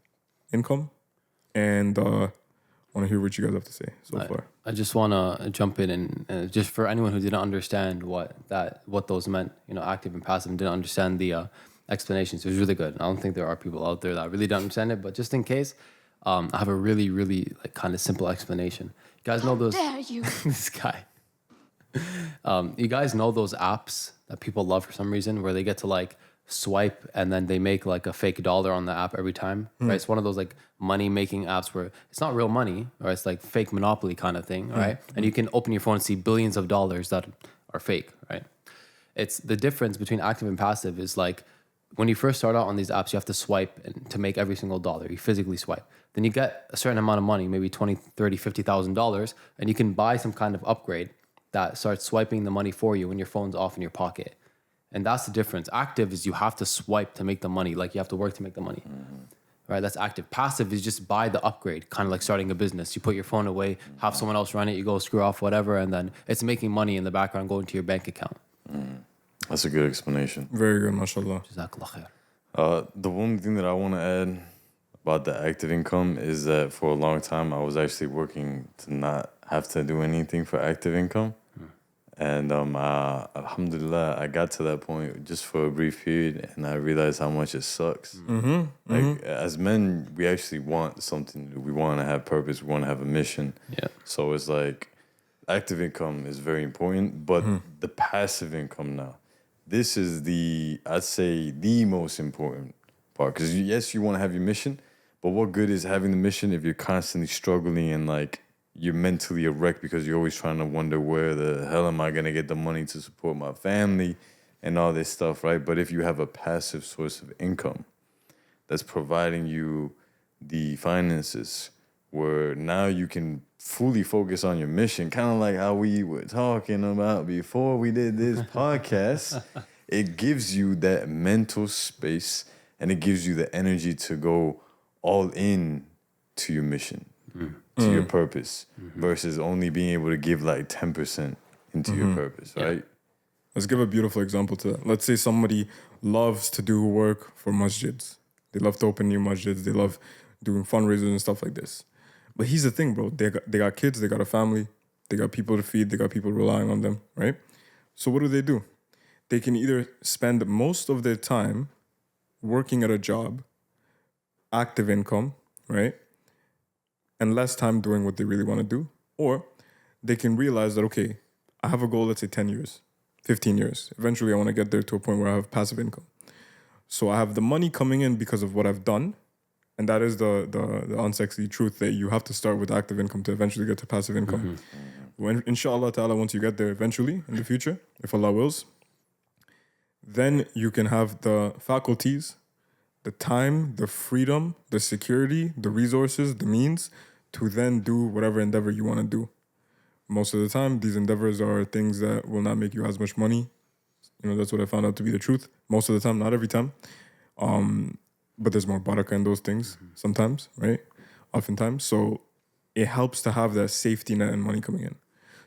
income and want to hear what you guys have to say so far. I just want to jump in and just for anyone who didn't understand what those meant, active and passive, and didn't understand the explanations. It was really good. I don't think there are people out there that really don't understand it, but just in case, I have a really, really like kind of simple explanation. You guys know those? How dare you? This guy. You guys know those apps that people love for some reason, where they get to like swipe and then they make like a fake dollar on the app every time, right? It's one of those like money making apps where it's not real money, or it's like fake Monopoly kind of thing, right? And you can open your phone and see billions of dollars that are fake, right? It's the difference between active and passive is like when you first start out on these apps, you have to swipe to make every single dollar. You physically swipe. Then you get a certain amount of money, maybe $20,000, $30,000, $50,000, and you can buy some kind of upgrade that starts swiping the money for you when your phone's off in your pocket. And that's the difference. Active is you have to swipe to make the money, like you have to work to make the money. Right? That's active. Passive is just buy the upgrade, kind of like starting a business. You put your phone away, have someone else run it, you go screw off whatever, and then it's making money in the background going to your bank account. That's a good explanation. Very good, mashallah. Jazakallah khair. The one thing that I want to add about the active income is that for a long time I was actually working to not have to do anything for active income. And alhamdulillah, I got to that point just for a brief period, and I realized how much it sucks. As men, we actually want something to do. We want to have purpose. We want to have a mission. Yeah. So it's like active income is very important, but the passive income now, this is I'd say the most important part. Because yes, you want to have your mission, but what good is having the mission if you're constantly struggling and like you're mentally a wreck because you're always trying to wonder where the hell am I going to get the money to support my family and all this stuff, right? But if you have a passive source of income that's providing you the finances where now you can fully focus on your mission, kind of like how we were talking about before we did this podcast, it gives you that mental space and it gives you the energy to go all in to your mission. To your purpose versus only being able to give like 10% into your purpose, right? Let's give a beautiful example to that. Let's say somebody loves to do work for masjids. They love to open new masjids. They love doing fundraisers and stuff like this. But here's the thing, bro. They got kids. They got a family. They got people to feed. They got people relying on them, right? So what do? They can either spend most of their time working at a job, active income, right? And less time doing what they really want to do. Or they can realize that, okay, I have a goal, let's say 10 years, 15 years. Eventually, I want to get there to a point where I have passive income. So I have the money coming in because of what I've done. And that is the unsexy truth that you have to start with active income to eventually get to passive income. When, inshallah ta'ala, once you get there eventually in the future, if Allah wills, then you can have the faculties, the time, the freedom, the security, the resources, the means to then do whatever endeavor you want to do. Most of the time, these endeavors are things that will not make you as much money. That's what I found out to be the truth. Most of the time, not every time. But there's more barakah in those things sometimes, right? Oftentimes. So it helps to have that safety net and money coming in.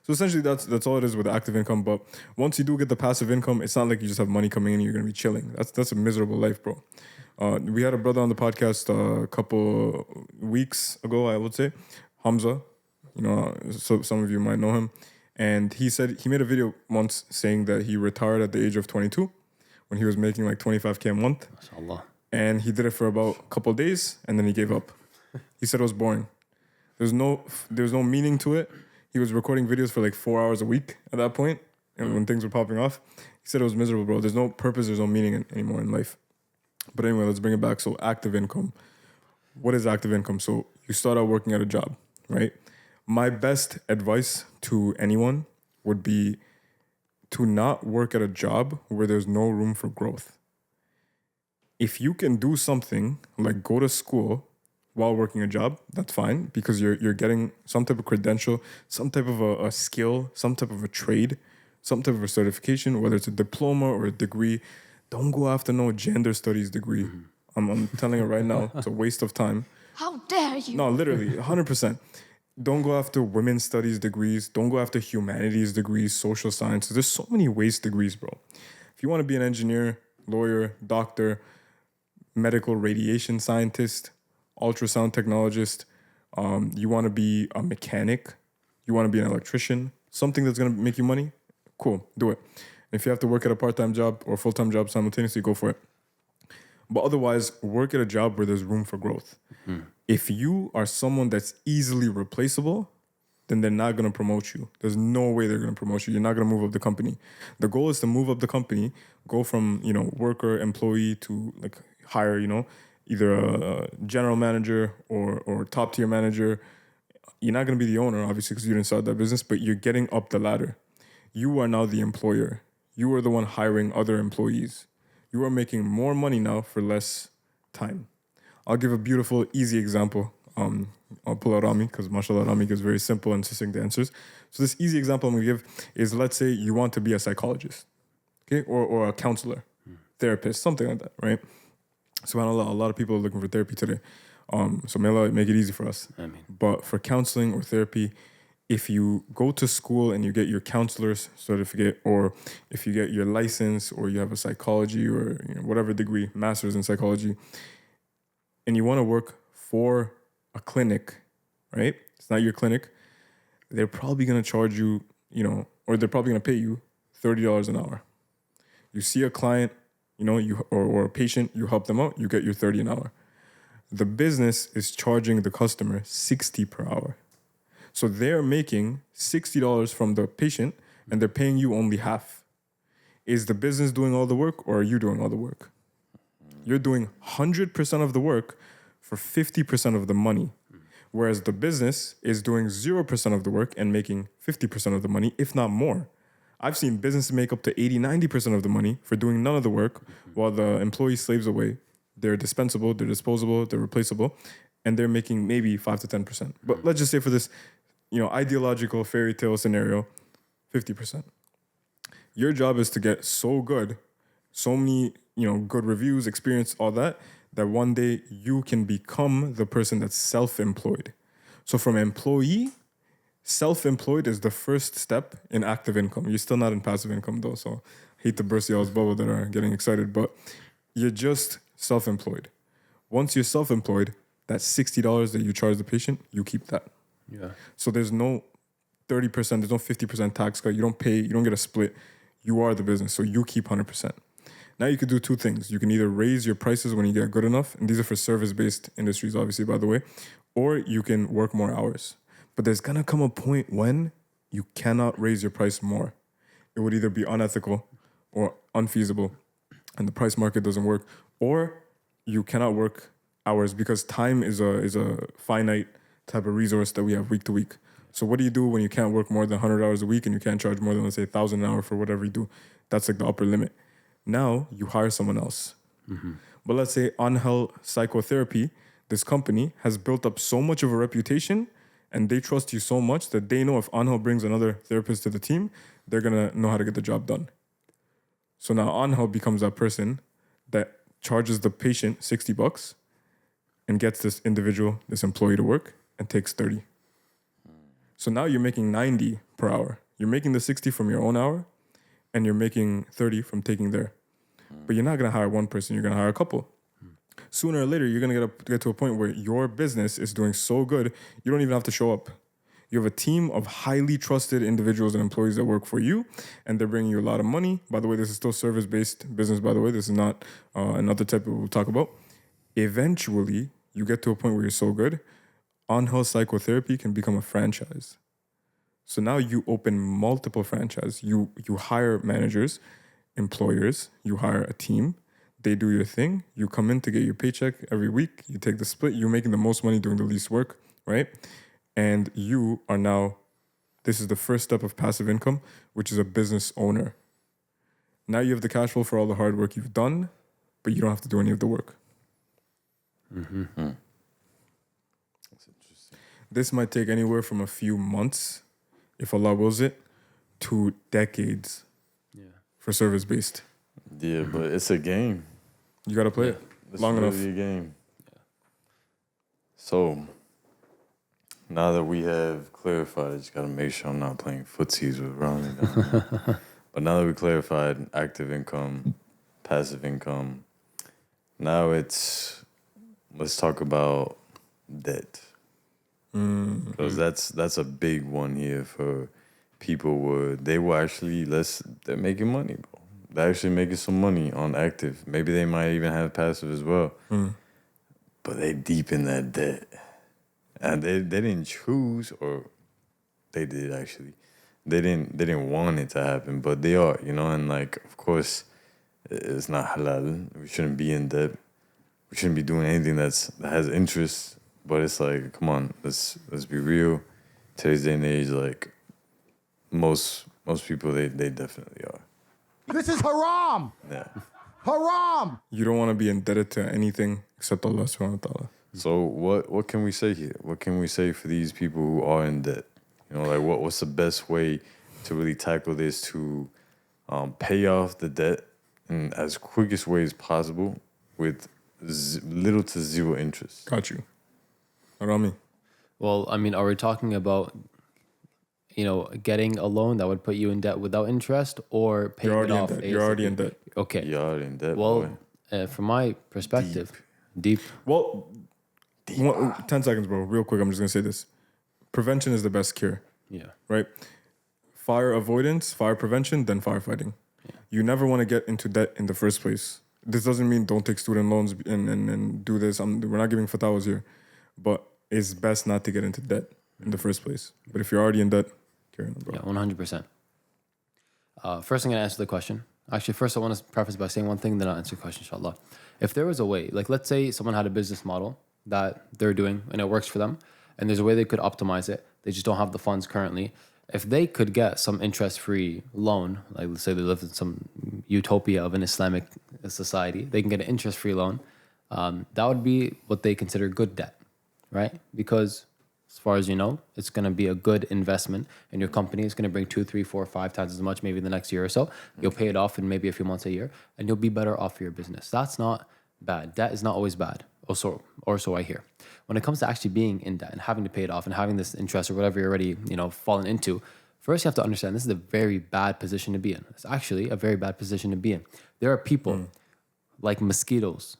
So essentially, that's all it is with the active income. But once you do get the passive income, it's not like you just have money coming in and you're going to be chilling. That's a miserable life, bro. We had a brother on the podcast a couple weeks ago, I would say, Hamza. So some of you might know him. And he said he made a video once saying that he retired at the age of 22 when he was making like 25K a month. MashaAllah. And he did it for about a couple of days and then he gave up. He said it was boring. There was no meaning to it. He was recording videos for like 4 hours a week at that point, and when things were popping off. He said it was miserable, bro. There's no purpose, there's no meaning anymore in life. But anyway, let's bring it back. So active income. What is active income? So you start out working at a job, right? My best advice to anyone would be to not work at a job where there's no room for growth. If you can do something like go to school while working a job, that's fine because you're getting some type of credential, some type of a skill, some type of a trade, some type of a certification, whether it's a diploma or a degree. Don't go after no gender studies degree. I'm telling you right now, it's a waste of time. How dare you? No, literally, 100%. Don't go after women's studies degrees. Don't go after humanities degrees, social sciences. There's so many waste degrees, bro. If you want to be an engineer, lawyer, doctor, medical radiation scientist, ultrasound technologist, You want to be a mechanic. You want to be an electrician. Something that's going to make you money. Cool, do it. If you have to work at a part-time job or full-time job simultaneously, go for it. But otherwise, work at a job where there's room for growth. If you are someone that's easily replaceable, then they're not going to promote you. There's no way they're going to promote you. You're not going to move up the company. The goal is to move up the company, go from, worker, employee to like hire, either a general manager or top tier manager. You're not going to be the owner, obviously, because you didn't start that business, but you're getting up the ladder. You are now the employer. You are the one hiring other employees. You are making more money now for less time. I'll give a beautiful, easy example. I'll pull out Rami because mashallah, Rami gives very simple and succinct answers. So this easy example I'm going to give is, let's say you want to be a psychologist, okay, or a counselor, therapist, something like that, right? SubhanAllah, a lot of people are looking for therapy today. So may Allah make it easy for us. Ameen. But for counseling or therapy, if you go to school and you get your counselor's certificate, or if you get your license, or you have a psychology or whatever degree, master's in psychology, and you want to work for a clinic, right? It's not your clinic. They're probably going to charge you, or they're probably going to pay you $30 an hour. You see a client, or a patient, you help them out, you get your 30 an hour. The business is charging the customer 60 per hour. So they're making $60 from the patient and they're paying you only half. Is the business doing all the work, or are you doing all the work? You're doing 100% of the work for 50% of the money. Whereas the business is doing 0% of the work and making 50% of the money, if not more. I've seen businesses make up to 80, 90% of the money for doing none of the work while the employee slaves away. They're dispensable, they're disposable, they're replaceable, and they're making maybe 5 to 10%. But let's just say for this, ideological fairy tale scenario, 50%. Your job is to get so good, so many, good reviews, experience, all that one day you can become the person that's self-employed. So from employee, self-employed is the first step in active income. You're still not in passive income though, so I hate to burst y'all's bubble that are getting excited, but you're just self-employed. Once you're self-employed, that $60 that you charge the patient, you keep that. Yeah. So there's no 30%, there's no 50% tax cut. You don't pay, you don't get a split. You are the business, so you keep 100%. Now you could do two things. You can either raise your prices when you get good enough, and these are for service-based industries, obviously, by the way, or you can work more hours. But there's gonna come a point when you cannot raise your price more. It would either be unethical or unfeasible, and the price market doesn't work, or you cannot work hours because time is a finite type of resource that we have week to week. So what do you do when you can't work more than 100 hours a week and you can't charge more than, let's say, 1,000 an hour for whatever you do? That's like the upper limit. Now you hire someone else. But let's say Anghel Psychotherapy, this company has built up so much of a reputation and they trust you so much that they know if Anghel brings another therapist to the team, they're gonna know how to get the job done. So now Anghel becomes that person that charges the patient $60 and gets this individual, this employee to work and takes 30. So now you're making 90 per hour. You're making the 60 from your own hour and you're making 30 from taking their. But you're not going to hire one person, you're going to hire a couple. Sooner or later, you're going to get to a point where your business is doing so good, you don't even have to show up. You have a team of highly trusted individuals and employees that work for you, and they're bringing you a lot of money. By the way, this is still service-based business, by the way. This is not another type we'll talk about. Eventually, you get to a point where you're so good, Anghel Psychotherapy can become a franchise. So now you open multiple franchises. You hire managers, employers, you hire a team, they do your thing, you come in to get your paycheck every week, you take the split, you're making the most money doing the least work, right? And you are now, this is the first step of passive income, which is a business owner. Now you have the cash flow for all the hard work you've done, but you don't have to do any of the work. That's interesting. This might take anywhere from a few months, if Allah wills it, to decades for service-based. Yeah, but it's a game. You got to play it It's long really enough. a game. So, now that we have clarified, I just got to make sure I'm not playing footsies with Rami. But now that we clarified active income, passive income, now let's talk about debt. Because that's a big one here for people. They will actually they're making money, bro. They're actually making some money on active. Maybe they might even have passive as well. But they deep in that debt. And they didn't choose, or they did actually. They didn't want it to happen, but they are, and like, of course, it's not halal. We shouldn't be in debt. We shouldn't be doing anything that has interest. But it's like, come on, let's be real. Today's day and age, like most people, they definitely are. This is haram. Yeah. Haram. You don't want to be indebted to anything except Allah subhanahu wa ta'ala. So what can we say here? What can we say for these people who are in debt? Like what's the best way to really tackle this, to pay off the debt in as quickest way as possible with little to zero interest? Got you. Rami. Well, I mean, are we talking about, getting a loan that would put you in debt without interest, or paying it off? You're already in debt. Okay. You're already in debt. Well, from my perspective, deep. Well, 10 seconds, bro. Real quick, I'm just going to say this. Prevention is the best cure. Yeah. Right? Fire avoidance, fire prevention, then firefighting. Yeah. You never want to get into debt in the first place. This doesn't mean don't take student loans and do this. We're not giving fatawas here. But it's best not to get into debt in the first place. But if you're already in debt, carry on, bro. Yeah, 100%. First, I'm going to answer the question. Actually, first, I want to preface by saying one thing, then I'll answer the question, inshallah. If there was a way, like let's say someone had a business model that they're doing and it works for them, and there's a way they could optimize it, they just don't have the funds currently. If they could get some interest-free loan, like let's say they live in some utopia of an Islamic society, they can get an interest-free loan. That would be what they consider good debt, right? Because as far as you know, it's going to be a good investment, and your company is going to bring 2, 3, 4, 5 times as much maybe the next year or so. You'll pay it off in maybe a few months, a year, and you'll be better off for your business. That's not bad. Debt is not always bad, or so I hear. When it comes to actually being in debt and having to pay it off and having this interest or whatever you're already, fallen into, first you have to understand this is a very bad position to be in. It's actually a very bad position to be in. There are people like mosquitoes,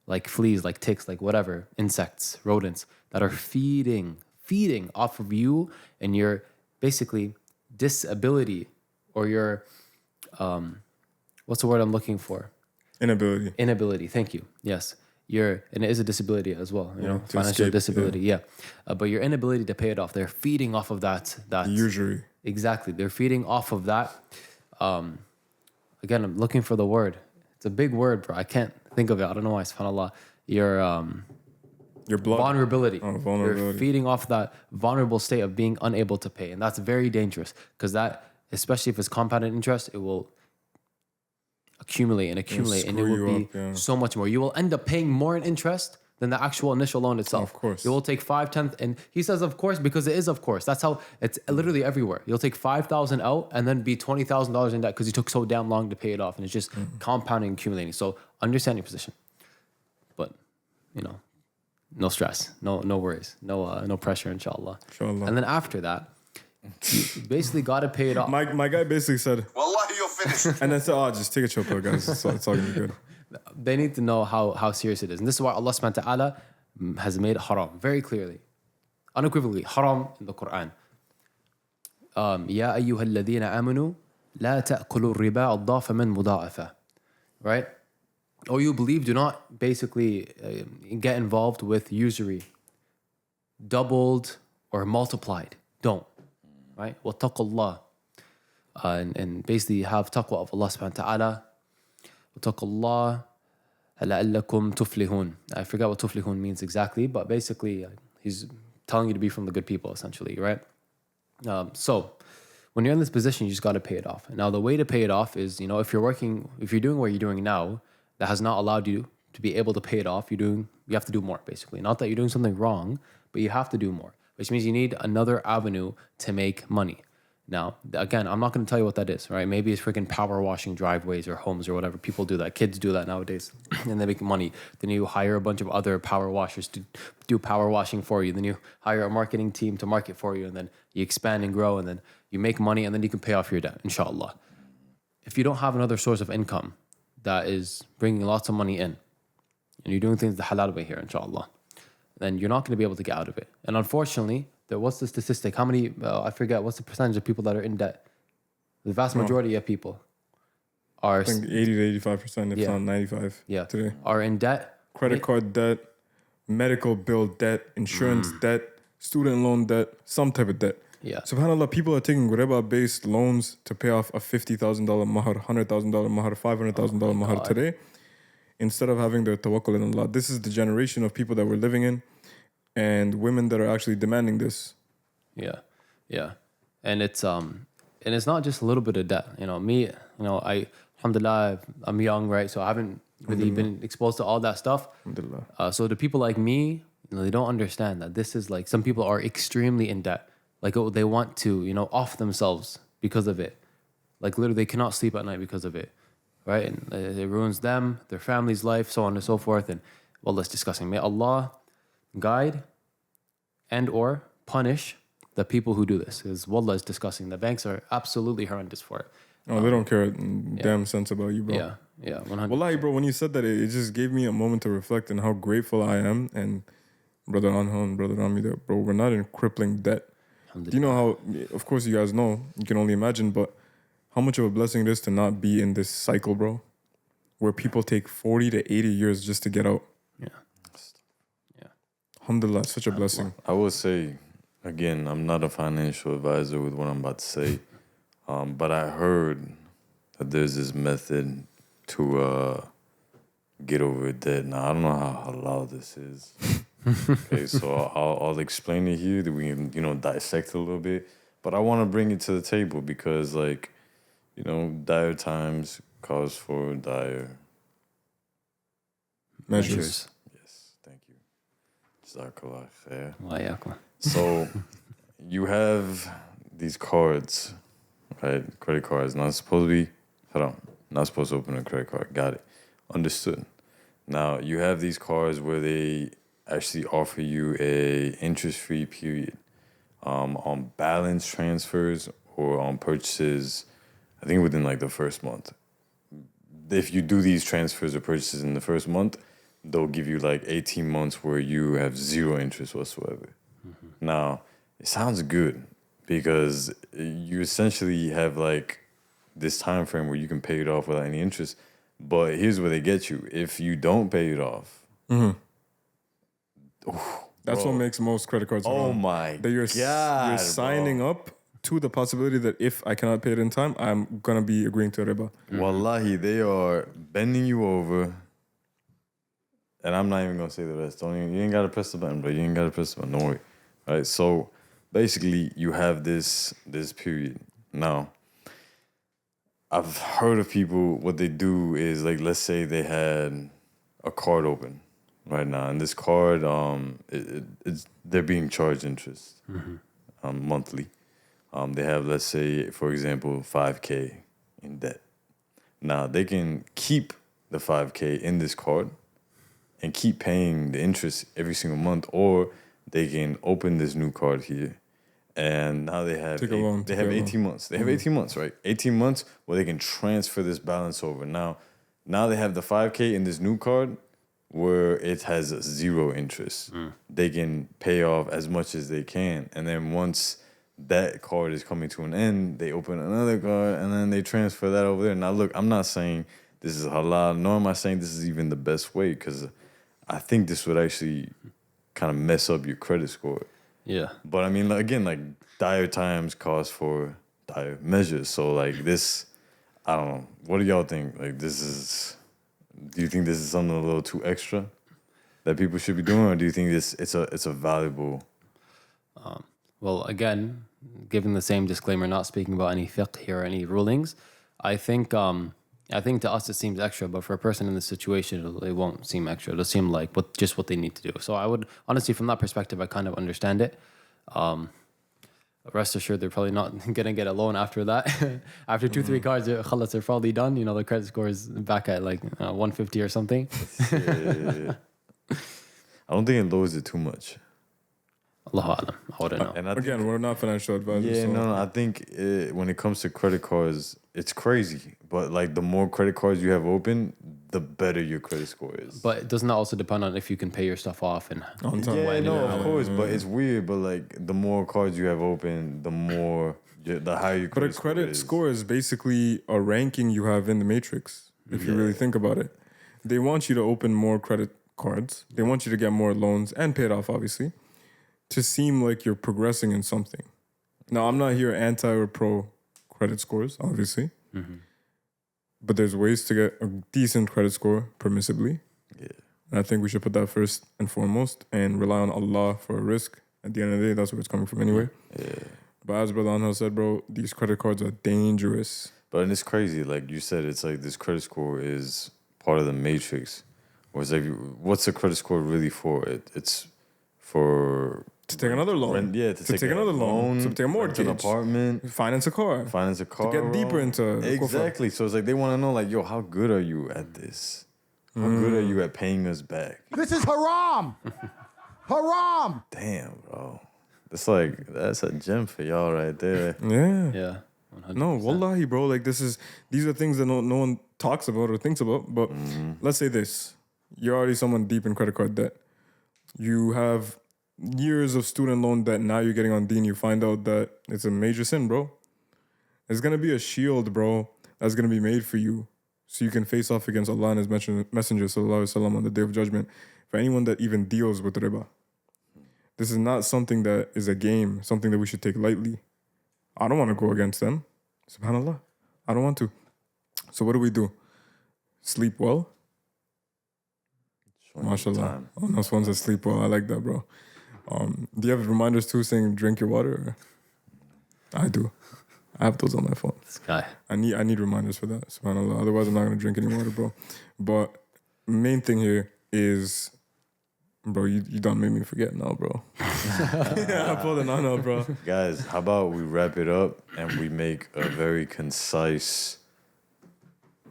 like fleas, like ticks, like whatever, insects, rodents, that are feeding off of you and your basically disability, or your, what's the word I'm looking for? Inability. Thank you. Yes. And it is a disability as well, financial disability. Yeah. But your inability to pay it off, they're feeding off of that. Usury. Exactly. They're feeding off of that. Again, I'm looking for the word. It's a big word, bro. I can't think of it. I don't know why. SubhanAllah. Your blood. Vulnerability. Oh, vulnerability. You're feeding off that vulnerable state of being unable to pay. And that's very dangerous, because that, especially if it's compounded interest, it will accumulate, and it will be so much more. You will end up paying more in interest than the actual initial loan itself. Of course. You will take 5/10, and he says, of course, because it is of course. That's how it's literally everywhere. You'll take 5,000 out and then be $20,000 in debt because you took so damn long to pay it off, and it's just compounding, accumulating. So understand your position, but no stress, no worries, no pressure, inshallah. And then after that, you basically got to pay it off. My guy basically said, Wallahi, you're finished. and then said, just take a chill pill, guys. It's all gonna be good. They need to know how serious it is. And this is why Allah subhanahu wa ta'ala has made it haram very clearly, unequivocally, haram in the Quran. يا أيها الذين آمنوا لا تأكلوا الربا أضعافا مضاعفة. Right? Oh, you believe, do not basically get involved with usury, doubled or multiplied. Don't. Right? وَاتَّقُوا اللَّهِ. And basically have taqwa of Allah subhanahu wa ta'ala. وَاتَّقُوا اللَّهِ لَعَلَّكُمْ تُفْلِحُونَ. I forgot what tuflihun means exactly, but basically he's telling you to be from the good people, essentially, right? So when you're in this position, you just got to pay it off. Now the way to pay it off is, if you're doing what you're doing now, that has not allowed you to be able to pay it off, you have to do more, basically. Not that you're doing something wrong, but you have to do more, which means you need another avenue to make money. Now, again, I'm not going to tell you what that is, right? Maybe it's freaking power washing driveways or homes or whatever. People do that. Kids do that nowadays, and they make money. Then you hire a bunch of other power washers to do power washing for you. Then you hire a marketing team to market for you, and then you expand and grow, and then you make money, and then you can pay off your debt, inshallah. If you don't have another source of income that is bringing lots of money in, and you're doing things the halal way here, inshallah, then you're not going to be able to get out of it. And unfortunately, what's the statistic? How many, I forget, what's the percentage of people that are in debt? The vast majority of people are... I think 80 to 85%, if Yeah. not 95 today. Are in debt. Credit card debt, medical bill debt, insurance debt, student loan debt, some type of debt. Yeah. SubhanAllah, people are taking riba-based loans to pay off a $50,000 mahar, $100,000 mahar, $500,000 mahar today, instead of having their tawakkul in Allah. This is the generation of people that we're living in, and women that are actually demanding this. Yeah, yeah, and it's not just a little bit of debt. Me, alhamdulillah, I'm young, right? So I haven't really been exposed to all that stuff. Alhamdulillah. So the people like me, they don't understand that this is like, some people are extremely in debt. Like they want to, off themselves because of it. Like literally, they cannot sleep at night because of it, right? And it ruins them, their family's life, so on and so forth. And well, it's disgusting. May Allah guide and or punish the people who do this, because wallah is disgusting. The banks are absolutely horrendous for it. Oh, they don't care a damn sense about you, bro. Yeah, 100%. Wallahi, bro, when you said that, it just gave me a moment to reflect on how grateful I am. And Brother Anghel and Brother Rami, that, bro, we're not in crippling debt. Do you know how, of course you guys know, you can only imagine, but how much of a blessing it is to not be in this cycle, bro, where people take 40 to 80 years just to get out. Yeah. Alhamdulillah, it's such a blessing. I will say, again, I'm not a financial advisor with what I'm about to say, but I heard that there's this method to get over debt. Now, I don't know how halal this is. Okay, so I'll explain it here that we can, dissect it a little bit. But I want to bring it to the table because, dire times cause for dire Measures. Yes, thank you. Jazakallah khair. Wa yakum. So you have these cards, right? Credit cards. Not supposed to be haram. Not supposed to open a credit card. Got it. Understood. Now you have these cards where they actually offer you a interest-free period on balance transfers or on purchases, I think within the first month. If you do these transfers or purchases in the first month, they'll give you 18 months where you have zero interest whatsoever. Mm-hmm. Now, it sounds good because you essentially have this time frame where you can pay it off without any interest. But here's where they get you. If you don't pay it off, That's what makes most credit cards oh haram. my That you're God, signing up to the possibility that if I cannot pay it in time, I'm going to be agreeing to riba. Wallahi, they are bending you over. And I'm not even going to say the rest. You ain't got to press the button, bro. You ain't got to press the button. Don't worry. All right, so basically you have this period. Now, I've heard of people, what they do is, let's say they had a card open right now. And this card, they're being charged interest monthly. They have, let's say, for example, 5K in debt. Now, they can keep the 5K in this card and keep paying the interest every single month, or they can open this new card here. And now they have 18 months. They have 18 months, right? 18 months where they can transfer this balance over. Now they have the 5K in this new card where it has zero interest. They can pay off as much as they can. And then once that card is coming to an end, they open another card and then they transfer that over there. Now, look, I'm not saying this is halal, nor am I saying this is even the best way, because I think this would actually kind of mess up your credit score. Yeah. But I mean, again, dire times cause for dire measures. So this, I don't know. What do y'all think? Do you think this is something a little too extra that people should be doing, or do you think it's a valuable? Well, again, given the same disclaimer, not speaking about any fiqh here or any rulings, I think to us it seems extra, but for a person in this situation, it won't seem extra. It'll seem like just what they need to do. So I would, honestly, from that perspective, I kind of understand it. Rest assured, they're probably not going to get a loan after that. After 2-3 cards, they're probably done. The credit score is back at 150 or something. I don't think it lowers it too much. Allahu Alam. I wouldn't know. And Again, we're not financial advisors. Yeah, so. no. I think when it comes to credit cards, it's crazy. But the more credit cards you have open, the better your credit score is. But doesn't that also depend on if you can pay your stuff off and On time. Yeah, when no, and of how? course, but it's weird. But like, the more cards you have open, the higher your But a credit credit score score is basically a ranking you have in the matrix, if you really think about it. They want you to open more credit cards. They want you to get more loans and pay it off, obviously, to seem like you're progressing in something. Now, I'm not here anti or pro credit scores, obviously. But there's ways to get a decent credit score permissibly. Yeah. And I think we should put that first and foremost and rely on Allah for a risk. At the end of the day, that's where it's coming from anyway. Yeah. But as Brother Anghel said, bro, these credit cards are dangerous. But it's crazy. Like you said, it's like this credit score is part of the matrix. Or it's like, what's the credit score really for? It's for To take another loan. to take another loan. To take a rent mortgage. an apartment, Finance a car. finance a car, get deeper into exactly. So it's like they want to know, like, yo, how good are you at this? How good are you at paying us back? This is haram. Haram. Damn, bro. It's like, that's a gem for y'all right there. Yeah. Yeah. 100%. No, wallahi, bro. Like these are things that no one talks about or thinks about. But let's say this. You're already someone deep in credit card debt. You have years of student loan debt. Now you're getting on deen. You find out that it's a major sin, bro. There's going to be a shield, bro, that's going to be made for you so you can face off against Allah and His Messenger, sallallahu alaihi wasallam, on the Day of Judgment. For anyone that even deals with riba. This is not something that is a game, something that we should take lightly. I don't want to go against them. SubhanAllah. I don't want to. So what do? Sleep well? MashaAllah. Oh, those ones that sleep well. I like that, bro. Do you have reminders too saying drink your water? I do. I have those on my phone. This guy. I need reminders for that, SubhanAllah. Otherwise, I'm not going to drink any water, bro. But main thing here is, bro, you done made me forget now, bro. I pulled it on, bro. Guys, how about we wrap it up and we make a very concise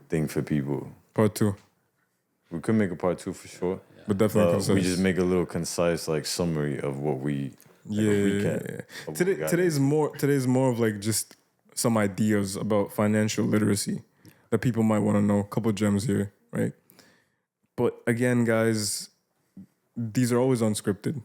thing for people? Part 2. We could make a part 2 for sure. But definitely But concise. we just make a little concise like summary of what we recap of what we got. Today's more of like just some ideas about financial literacy that people might want to know. A couple gems here, right? But again, guys, these are always unscripted.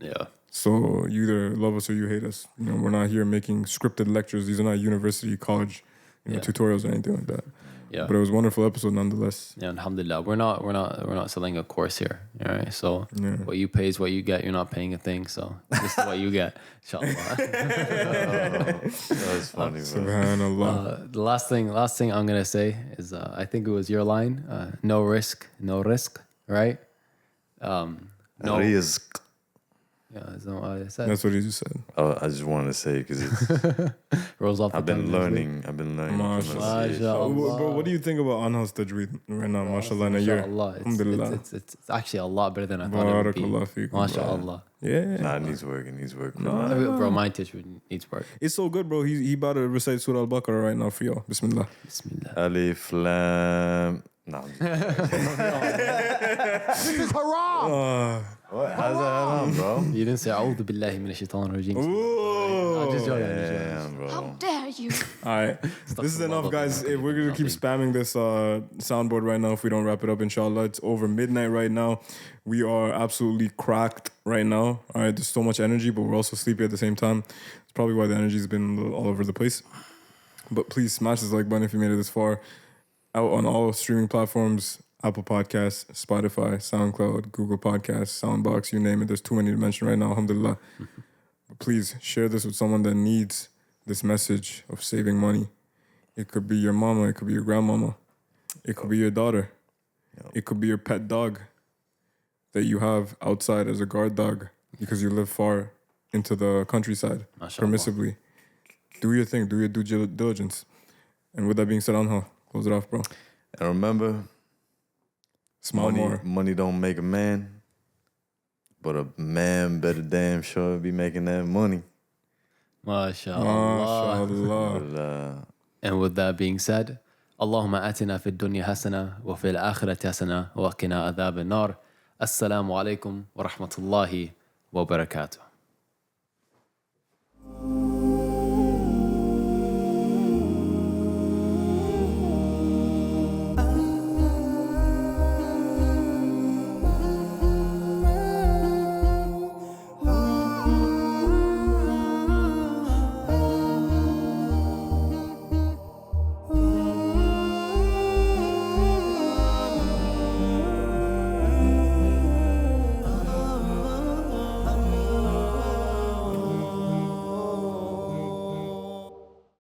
Yeah. So you either love us or you hate us. You know, we're not here making scripted lectures. These are not university, college, tutorials or anything like that. Yeah. But it was a wonderful episode nonetheless. Yeah, alhamdulillah. We're not selling a course here. All right. So what you pay is what you get. You're not paying a thing. So this is what you get. Inshallah. That's funny, bro. SubhanAllah. The last thing I'm gonna say is I think it was your line. No risk, right? No Risk. Yeah, that's not what I said. That's what he just said. I just wanted to say because Rolls off. I've been learning. MashaAllah. MashaAllah. Bro, what do you think about Angel's tajweed right now? MashaAllah, in a year. Mashallah. Alhamdulillah. It's actually a lot better than I thought it would be. Barakallah feekum, bro. MashaAllah. Yeah. Nah, it needs work. It needs work. Bro, my teacher needs work. It's so good, bro. He about to recite Surah Al-Baqarah right now for you. Bismillah. Bismillah. Alif Lam. Nah. This is haram. What? How's that haram, bro? You didn't say A'udhu billahi minash shaitanir rajim. Ooh. I'm just joking. Damn, bro. How dare you? All right. This is enough, guys. We're going to keep spamming this soundboard right now if we don't wrap it up, inshallah. It's over midnight right now. We are absolutely cracked right now. All right. There's so much energy, but we're also sleepy at the same time. It's probably why the energy's been a little all over the place. But please smash this like button if you made it this far. Out on all streaming platforms, Apple Podcasts, Spotify, SoundCloud, Google Podcasts, Soundbox, you name it. There's too many to mention right now, alhamdulillah. But please share this with someone that needs this message of saving money. It could be your mama, it could be your grandmama, it could be your daughter, it could be your pet dog that you have outside as a guard dog because you live far into the countryside, permissibly. Do your thing, do your due diligence. And with that being said, Anghel, close it off, bro. And remember, Smile more. Money don't make a man, but a man better damn sure be making that money. MashaAllah. MashaAllah. And with that being said, Allahumma atina fid dunya hasana wa fil akhirati hasana wa qina adhab an-nar. Assalamu alaikum wa rahmatullahi wa barakatuh.